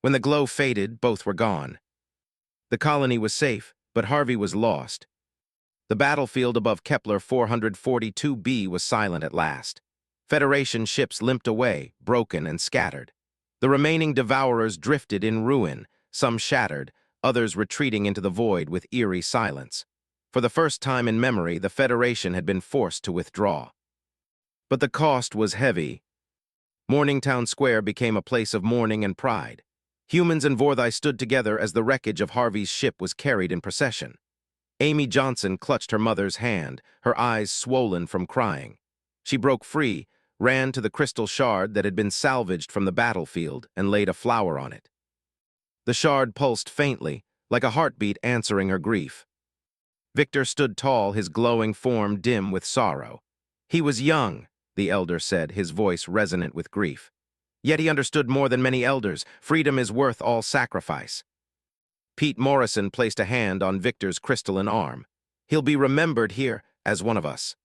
When the glow faded, both were gone. The colony was safe, but Harvey was lost. The battlefield above Kepler 442b was silent at last. Federation ships limped away, broken and scattered. The remaining devourers drifted in ruin, some shattered, others retreating into the void with eerie silence. For the first time in memory, the Federation had been forced to withdraw. But the cost was heavy. Morningtown Square became a place of mourning and pride. Humans and Vorthai stood together as the wreckage of Harvey's ship was carried in procession. Amy Johnson clutched her mother's hand, her eyes swollen from crying. She broke free, ran to the crystal shard that had been salvaged from the battlefield, and laid a flower on it. The shard pulsed faintly, like a heartbeat answering her grief. Victor stood tall, his glowing form dim with sorrow. He was young, the elder said, his voice resonant with grief. Yet he understood more than many elders. Freedom is worth all sacrifice. Pete Morrison placed a hand on Victor's crystalline arm. He'll be remembered here as one of us.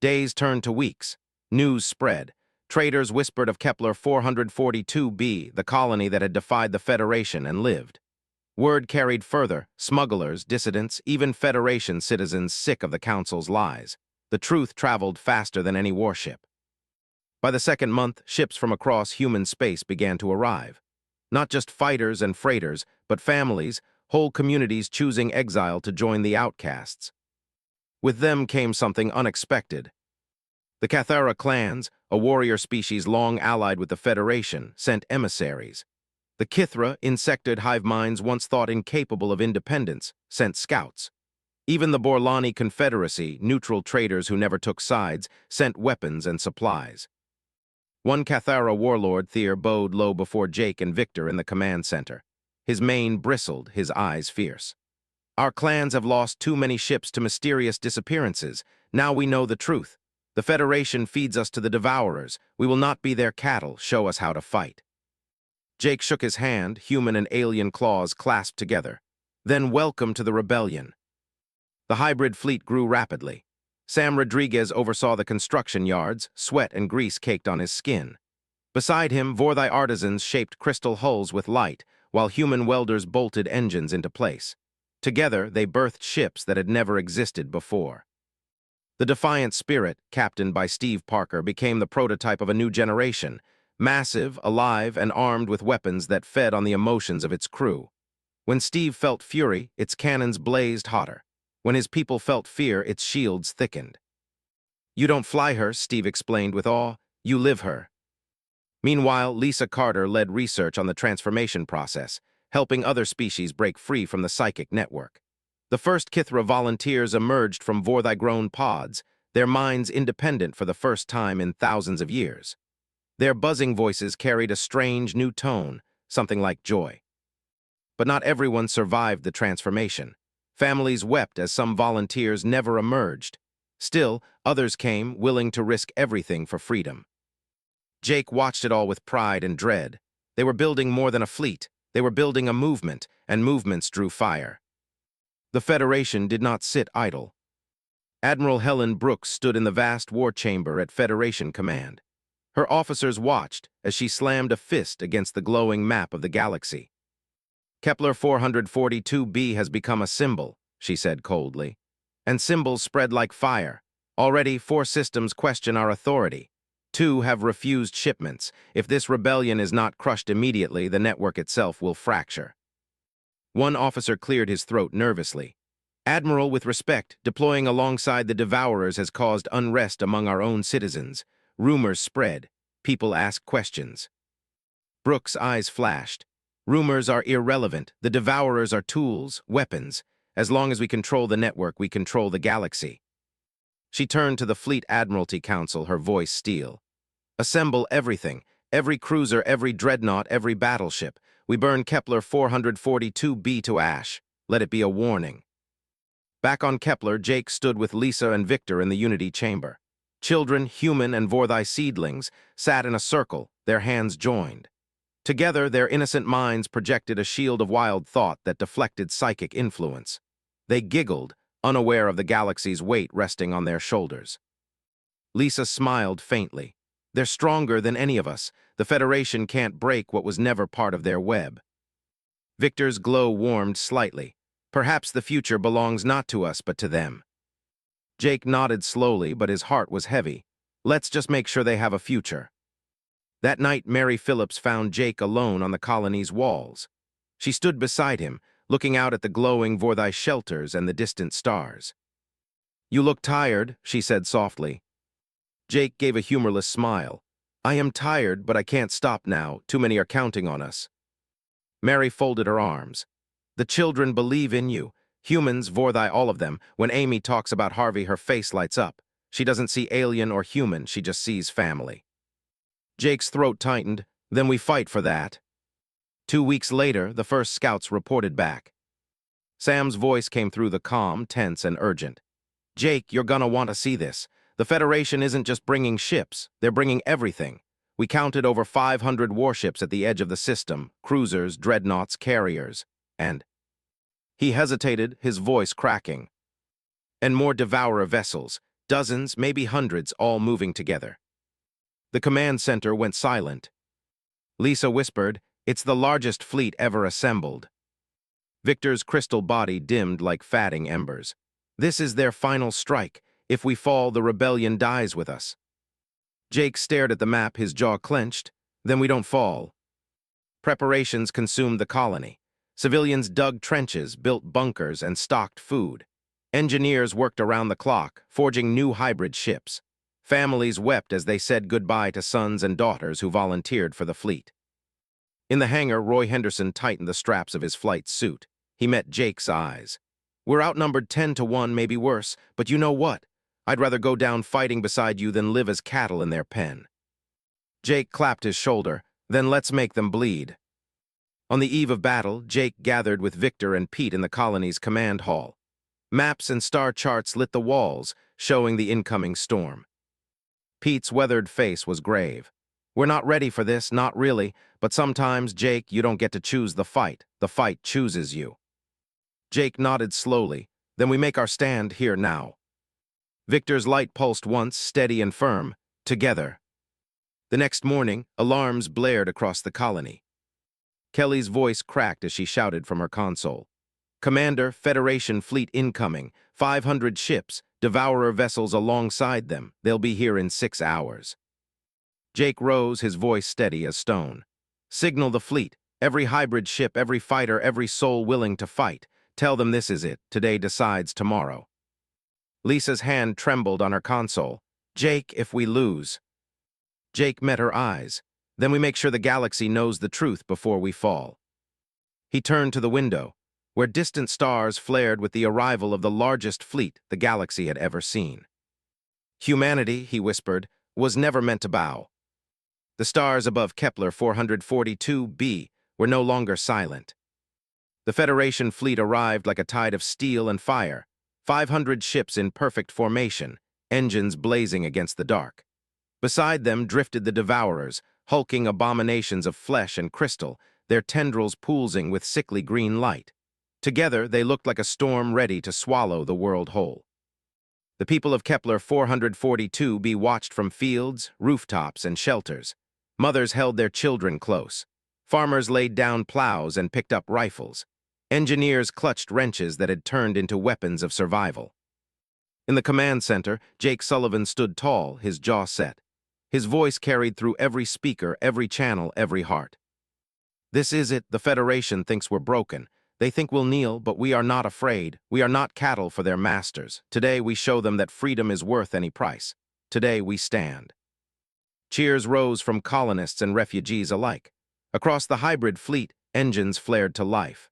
Days turned to weeks. News spread. Traders whispered of Kepler 442b, the colony that had defied the Federation and lived. Word carried further, smugglers, dissidents, even Federation citizens sick of the Council's lies. The truth traveled faster than any warship. By the second month, ships from across human space began to arrive. Not just fighters and freighters, but families, whole communities choosing exile to join the outcasts. With them came something unexpected. The Cathara clans, a warrior species long allied with the Federation, sent emissaries. The Kithra, insectoid hive minds once thought incapable of independence, sent scouts. Even the Borlani Confederacy, neutral traders who never took sides, sent weapons and supplies. One Cathara warlord, Thier, bowed low before Jake and Victor in the command center. His mane bristled, his eyes fierce. Our clans have lost too many ships to mysterious disappearances. Now we know the truth. The Federation feeds us to the Devourers. We will not be their cattle. Show us how to fight. Jake shook his hand, human and alien claws clasped together. Then welcome to the rebellion. The hybrid fleet grew rapidly. Sam Rodriguez oversaw the construction yards, sweat and grease caked on his skin. Beside him, Vorthai artisans shaped crystal hulls with light, while human welders bolted engines into place. Together, they birthed ships that had never existed before. The Defiant Spirit, captained by Steve Parker, became the prototype of a new generation, massive, alive, and armed with weapons that fed on the emotions of its crew. When Steve felt fury, its cannons blazed hotter. When his people felt fear, its shields thickened. You don't fly her, Steve explained with awe. You live her. Meanwhile, Lisa Carter led research on the transformation process, helping other species break free from the psychic network. The first Kithra volunteers emerged from Vorthai-grown pods, their minds independent for the first time in thousands of years. Their buzzing voices carried a strange new tone, something like joy. But not everyone survived the transformation. Families wept as some volunteers never emerged. Still, others came, willing to risk everything for freedom. Jake watched it all with pride and dread. They were building more than a fleet. They were building a movement, and movements drew fire. The Federation did not sit idle. Admiral Helen Brooks stood in the vast war chamber at Federation Command. Her officers watched as she slammed a fist against the glowing map of the galaxy. Kepler 442b has become a symbol, she said coldly. And symbols spread like fire. Already, 4 systems question our authority. 2 have refused shipments. If this rebellion is not crushed immediately, the network itself will fracture. One officer cleared his throat nervously. Admiral, with respect, deploying alongside the Devourers has caused unrest among our own citizens. Rumors spread. People ask questions. Brooks' eyes flashed. Rumors are irrelevant. The Devourers are tools, weapons. As long as we control the network, we control the galaxy. She turned to the Fleet Admiralty Council, her voice steel. Assemble everything. Every cruiser, every dreadnought, every battleship. We burn Kepler 442b to ash. Let it be a warning. Back on Kepler, Jake stood with Lisa and Victor in the Unity Chamber. Children, human and Vorthai seedlings, sat in a circle, their hands joined. Together, their innocent minds projected a shield of wild thought that deflected psychic influence. They giggled, unaware of the galaxy's weight resting on their shoulders. Lisa smiled faintly. They're stronger than any of us. The Federation can't break what was never part of their web. Victor's glow warmed slightly. Perhaps the future belongs not to us, but to them. Jake nodded slowly, but his heart was heavy. Let's just make sure they have a future. That night, Mary Phillips found Jake alone on the colony's walls. She stood beside him, looking out at the glowing Vorthai shelters and the distant stars. "You look tired," she said softly. Jake gave a humorless smile. "I am tired, but I can't stop now. Too many are counting on us." Mary folded her arms. "The children believe in you. Humans, Vorthai, all of them. When Amy talks about Harvey, her face lights up. She doesn't see alien or human, she just sees family." Jake's throat tightened. "Then we fight for that." 2 weeks later, the first scouts reported back. Sam's voice came through the calm, tense, and urgent. "Jake, you're gonna want to see this. The Federation isn't just bringing ships, they're bringing everything. We counted over 500 warships at the edge of the system, cruisers, dreadnoughts, carriers, and—" He hesitated, his voice cracking. "And more Devourer vessels, dozens, maybe hundreds, all moving together." The command center went silent. Lisa whispered, "It's the largest fleet ever assembled." Victor's crystal body dimmed like fatting embers. "This is their final strike. If we fall, the rebellion dies with us." Jake stared at the map, his jaw clenched. "Then we don't fall." Preparations consumed the colony. Civilians dug trenches, built bunkers, and stocked food. Engineers worked around the clock, forging new hybrid ships. Families wept as they said goodbye to sons and daughters who volunteered for the fleet. In the hangar, Roy Henderson tightened the straps of his flight suit. He met Jake's eyes. "We're outnumbered 10-1, maybe worse, but you know what? I'd rather go down fighting beside you than live as cattle in their pen." Jake clapped his shoulder. "Then let's make them bleed." On the eve of battle, Jake gathered with Victor and Pete in the colony's command hall. Maps and star charts lit the walls, showing the incoming storm. Pete's weathered face was grave. "We're not ready for this, not really, but sometimes, Jake, you don't get to choose the fight chooses you." Jake nodded slowly. "Then we make our stand here now." Victor's light pulsed once, steady and firm. "Together." The next morning, alarms blared across the colony. Kelly's voice cracked as she shouted from her console. "Commander, Federation fleet incoming. 500 ships, Devourer vessels alongside them. They'll be here in 6 hours." Jake rose, his voice steady as stone. "Signal the fleet. Every hybrid ship, every fighter, every soul willing to fight. Tell them this is it. Today decides tomorrow." Lisa's hand trembled on her console. "Jake, if we lose." Jake met her eyes. "Then we make sure the galaxy knows the truth before we fall." He turned to the window, where distant stars flared with the arrival of the largest fleet the galaxy had ever seen. "Humanity," he whispered, "was never meant to bow." The stars above Kepler 442b were no longer silent. The Federation fleet arrived like a tide of steel and fire, 500 ships in perfect formation, engines blazing against the dark. Beside them drifted the Devourers, hulking abominations of flesh and crystal, their tendrils pulsing with sickly green light. Together, they looked like a storm ready to swallow the world whole. The people of Kepler 442b watched from fields, rooftops, and shelters. Mothers held their children close. Farmers laid down plows and picked up rifles. Engineers clutched wrenches that had turned into weapons of survival. In the command center, Jake Sullivan stood tall, his jaw set. His voice carried through every speaker, every channel, every heart. "This is it. The Federation thinks we're broken. They think we'll kneel, but we are not afraid. We are not cattle for their masters. Today we show them that freedom is worth any price. Today we stand." Cheers rose from colonists and refugees alike. Across the hybrid fleet, engines flared to life.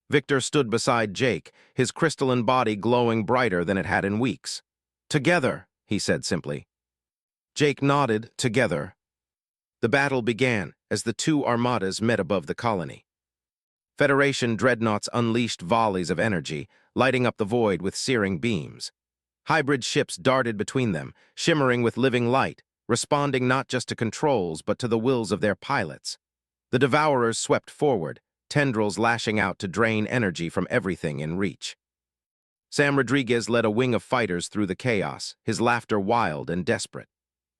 Victor stood beside Jake, his crystalline body glowing brighter than it had in weeks. "Together," he said simply. Jake nodded, "Together." The battle began as the two armadas met above the colony. Federation dreadnoughts unleashed volleys of energy, lighting up the void with searing beams. Hybrid ships darted between them, shimmering with living light, responding not just to controls but to the wills of their pilots. The Devourers swept forward, tendrils lashing out to drain energy from everything in reach. Sam Rodriguez led a wing of fighters through the chaos, his laughter wild and desperate.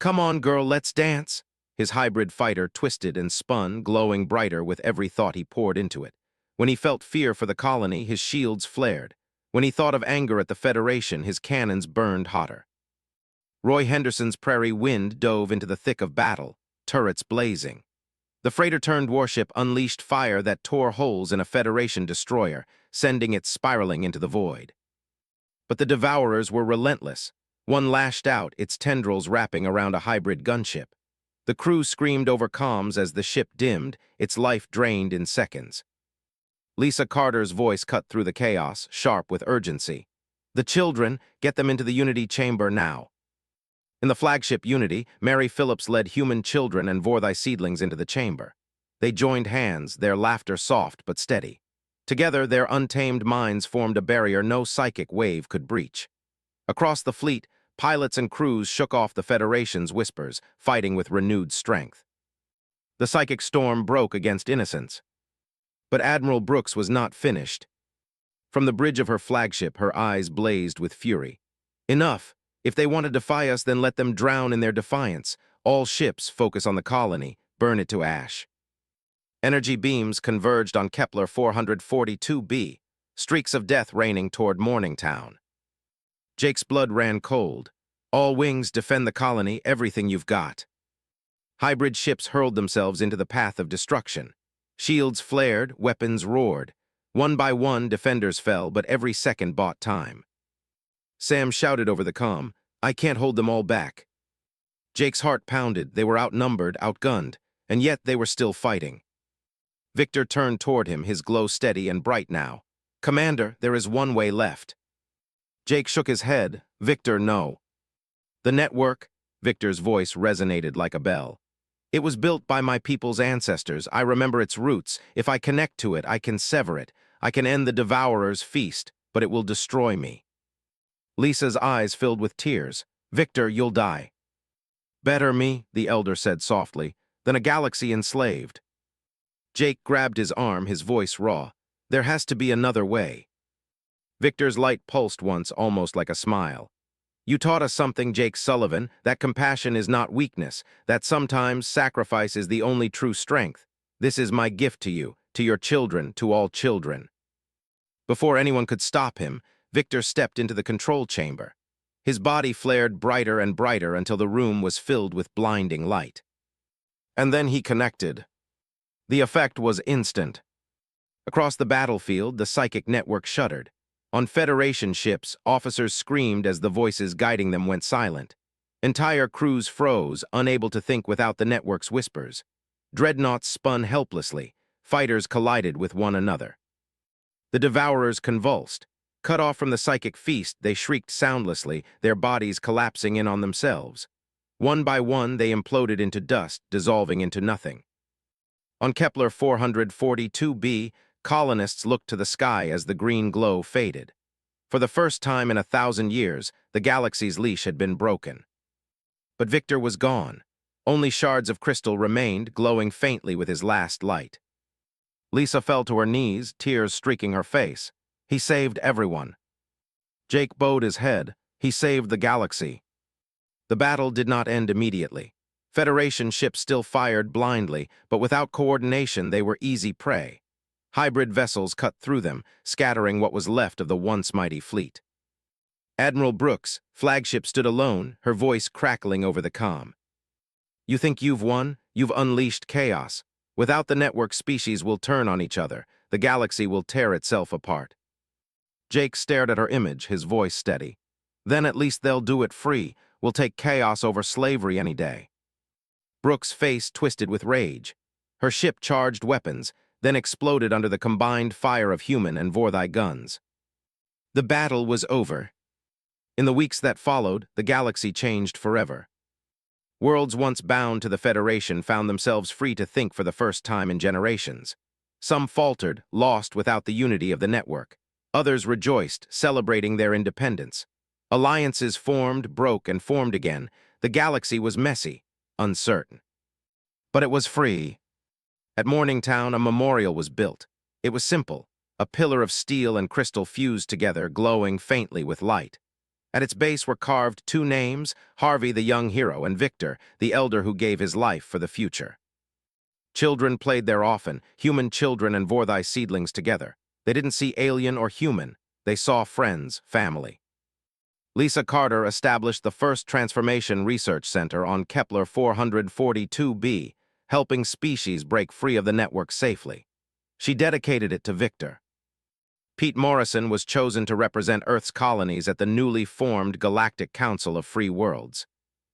Come on, girl, let's dance. His hybrid fighter twisted and spun, glowing brighter with every thought he poured into it. When he felt fear for the colony, his shields flared. When he thought of anger at the Federation, his cannons burned hotter. Roy Henderson's prairie wind dove into the thick of battle, turrets blazing. The freighter-turned warship unleashed fire that tore holes in a Federation destroyer, sending it spiraling into the void. But the Devourers were relentless. One lashed out, its tendrils wrapping around a hybrid gunship. The crew screamed over comms as the ship dimmed, its life drained in seconds. Lisa Carter's voice cut through the chaos, sharp with urgency. The children, get them into the Unity chamber now. In the flagship Unity, Mary Phillips led human children and Vorthai seedlings into the chamber. They joined hands, their laughter soft but steady. Together, their untamed minds formed a barrier no psychic wave could breach. Across the fleet, pilots and crews shook off the Federation's whispers, fighting with renewed strength. The psychic storm broke against innocence. But Admiral Brooks was not finished. From the bridge of her flagship, her eyes blazed with fury. Enough! If they want to defy us, then let them drown in their defiance. All ships focus on the colony, burn it to ash. Energy beams converged on Kepler 442b, streaks of death raining toward Morningtown. Jake's blood ran cold. All wings defend the colony, everything you've got. Hybrid ships hurled themselves into the path of destruction. Shields flared, weapons roared. One by one, defenders fell, but every second bought time. Sam shouted over the comm, "I can't hold them all back." Jake's heart pounded. They were outnumbered, outgunned, and yet they were still fighting. Victor turned toward him, his glow steady and bright now. "Commander, there is one way left." Jake shook his head. "Victor, no." "The network," Victor's voice resonated like a bell. "It was built by my people's ancestors. I remember its roots. If I connect to it, I can sever it. I can end the Devourer's feast, but it will destroy me." Lisa's eyes filled with tears. "Victor, you'll die." "Better me," the elder said softly, "than a galaxy enslaved." Jake grabbed his arm, his voice raw. "There has to be another way." Victor's light pulsed once, almost like a smile. "You taught us something, Jake Sullivan, that compassion is not weakness, that sometimes sacrifice is the only true strength. This is my gift to you, to your children, to all children." Before anyone could stop him, Victor stepped into the control chamber. His body flared brighter and brighter until the room was filled with blinding light. And then he connected. The effect was instant. Across the battlefield, the psychic network shuddered. On Federation ships, officers screamed as the voices guiding them went silent. Entire crews froze, unable to think without the network's whispers. Dreadnoughts spun helplessly. Fighters collided with one another. The Devourers convulsed. Cut off from the psychic feast, they shrieked soundlessly, their bodies collapsing in on themselves. One by one, they imploded into dust, dissolving into nothing. On Kepler 442b, colonists looked to the sky as the green glow faded. For the first time in 1,000 years, the galaxy's leash had been broken. But Victor was gone. Only shards of crystal remained, glowing faintly with his last light. Lisa fell to her knees, tears streaking her face. He saved everyone. Jake bowed his head. He saved the galaxy. The battle did not end immediately. Federation ships still fired blindly, but without coordination they were easy prey. Hybrid vessels cut through them, scattering what was left of the once mighty fleet. Admiral Brooks' flagship stood alone, her voice crackling over the comm. "You think you've won? You've unleashed chaos. Without the network, species will turn on each other. The galaxy will tear itself apart." Jake stared at her image, his voice steady. "Then at least they'll do it free. We'll take chaos over slavery any day." Brooks' face twisted with rage. Her ship charged weapons, then exploded under the combined fire of human and Vorthai guns. The battle was over. In the weeks that followed, the galaxy changed forever. Worlds once bound to the Federation found themselves free to think for the first time in generations. Some faltered, lost without the unity of the network. Others rejoiced, celebrating their independence. Alliances formed, broke, and formed again. The galaxy was messy, uncertain. But it was free. At Morningtown, a memorial was built. It was simple, a pillar of steel and crystal fused together, glowing faintly with light. At its base were carved two names, Harvey, the young hero, and Victor, the elder who gave his life for the future. Children played there often, human children and Vorthai seedlings together. They didn't see alien or human. They saw friends, family. Lisa Carter established the first Transformation Research Center on Kepler 442b, helping species break free of the network safely. She dedicated it to Victor. Pete Morrison was chosen to represent Earth's colonies at the newly formed Galactic Council of Free Worlds.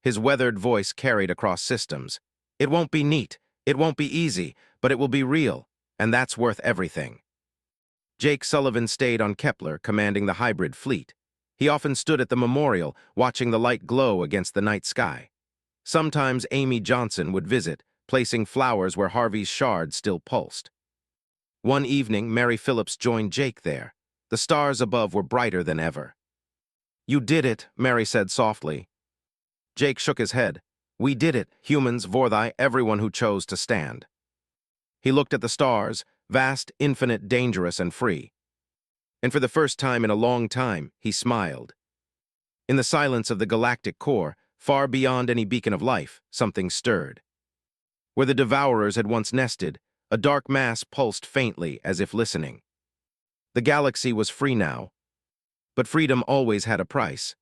His weathered voice carried across systems. It won't be neat, it won't be easy, but it will be real, and that's worth everything. Jake Sullivan stayed on Kepler, commanding the hybrid fleet. He often stood at the memorial, watching the light glow against the night sky. Sometimes Amy Johnson would visit, placing flowers where Harvey's shard still pulsed. One evening, Mary Phillips joined Jake there. The stars above were brighter than ever. "You did it," Mary said softly. Jake shook his head. "We did it, humans, Vorthai, everyone who chose to stand." He looked at the stars, vast, infinite, dangerous, and free. And for the first time in a long time, he smiled. In the silence of the galactic core, far beyond any beacon of life, something stirred. Where the devourers had once nested, a dark mass pulsed faintly as if listening. The galaxy was free now, but freedom always had a price.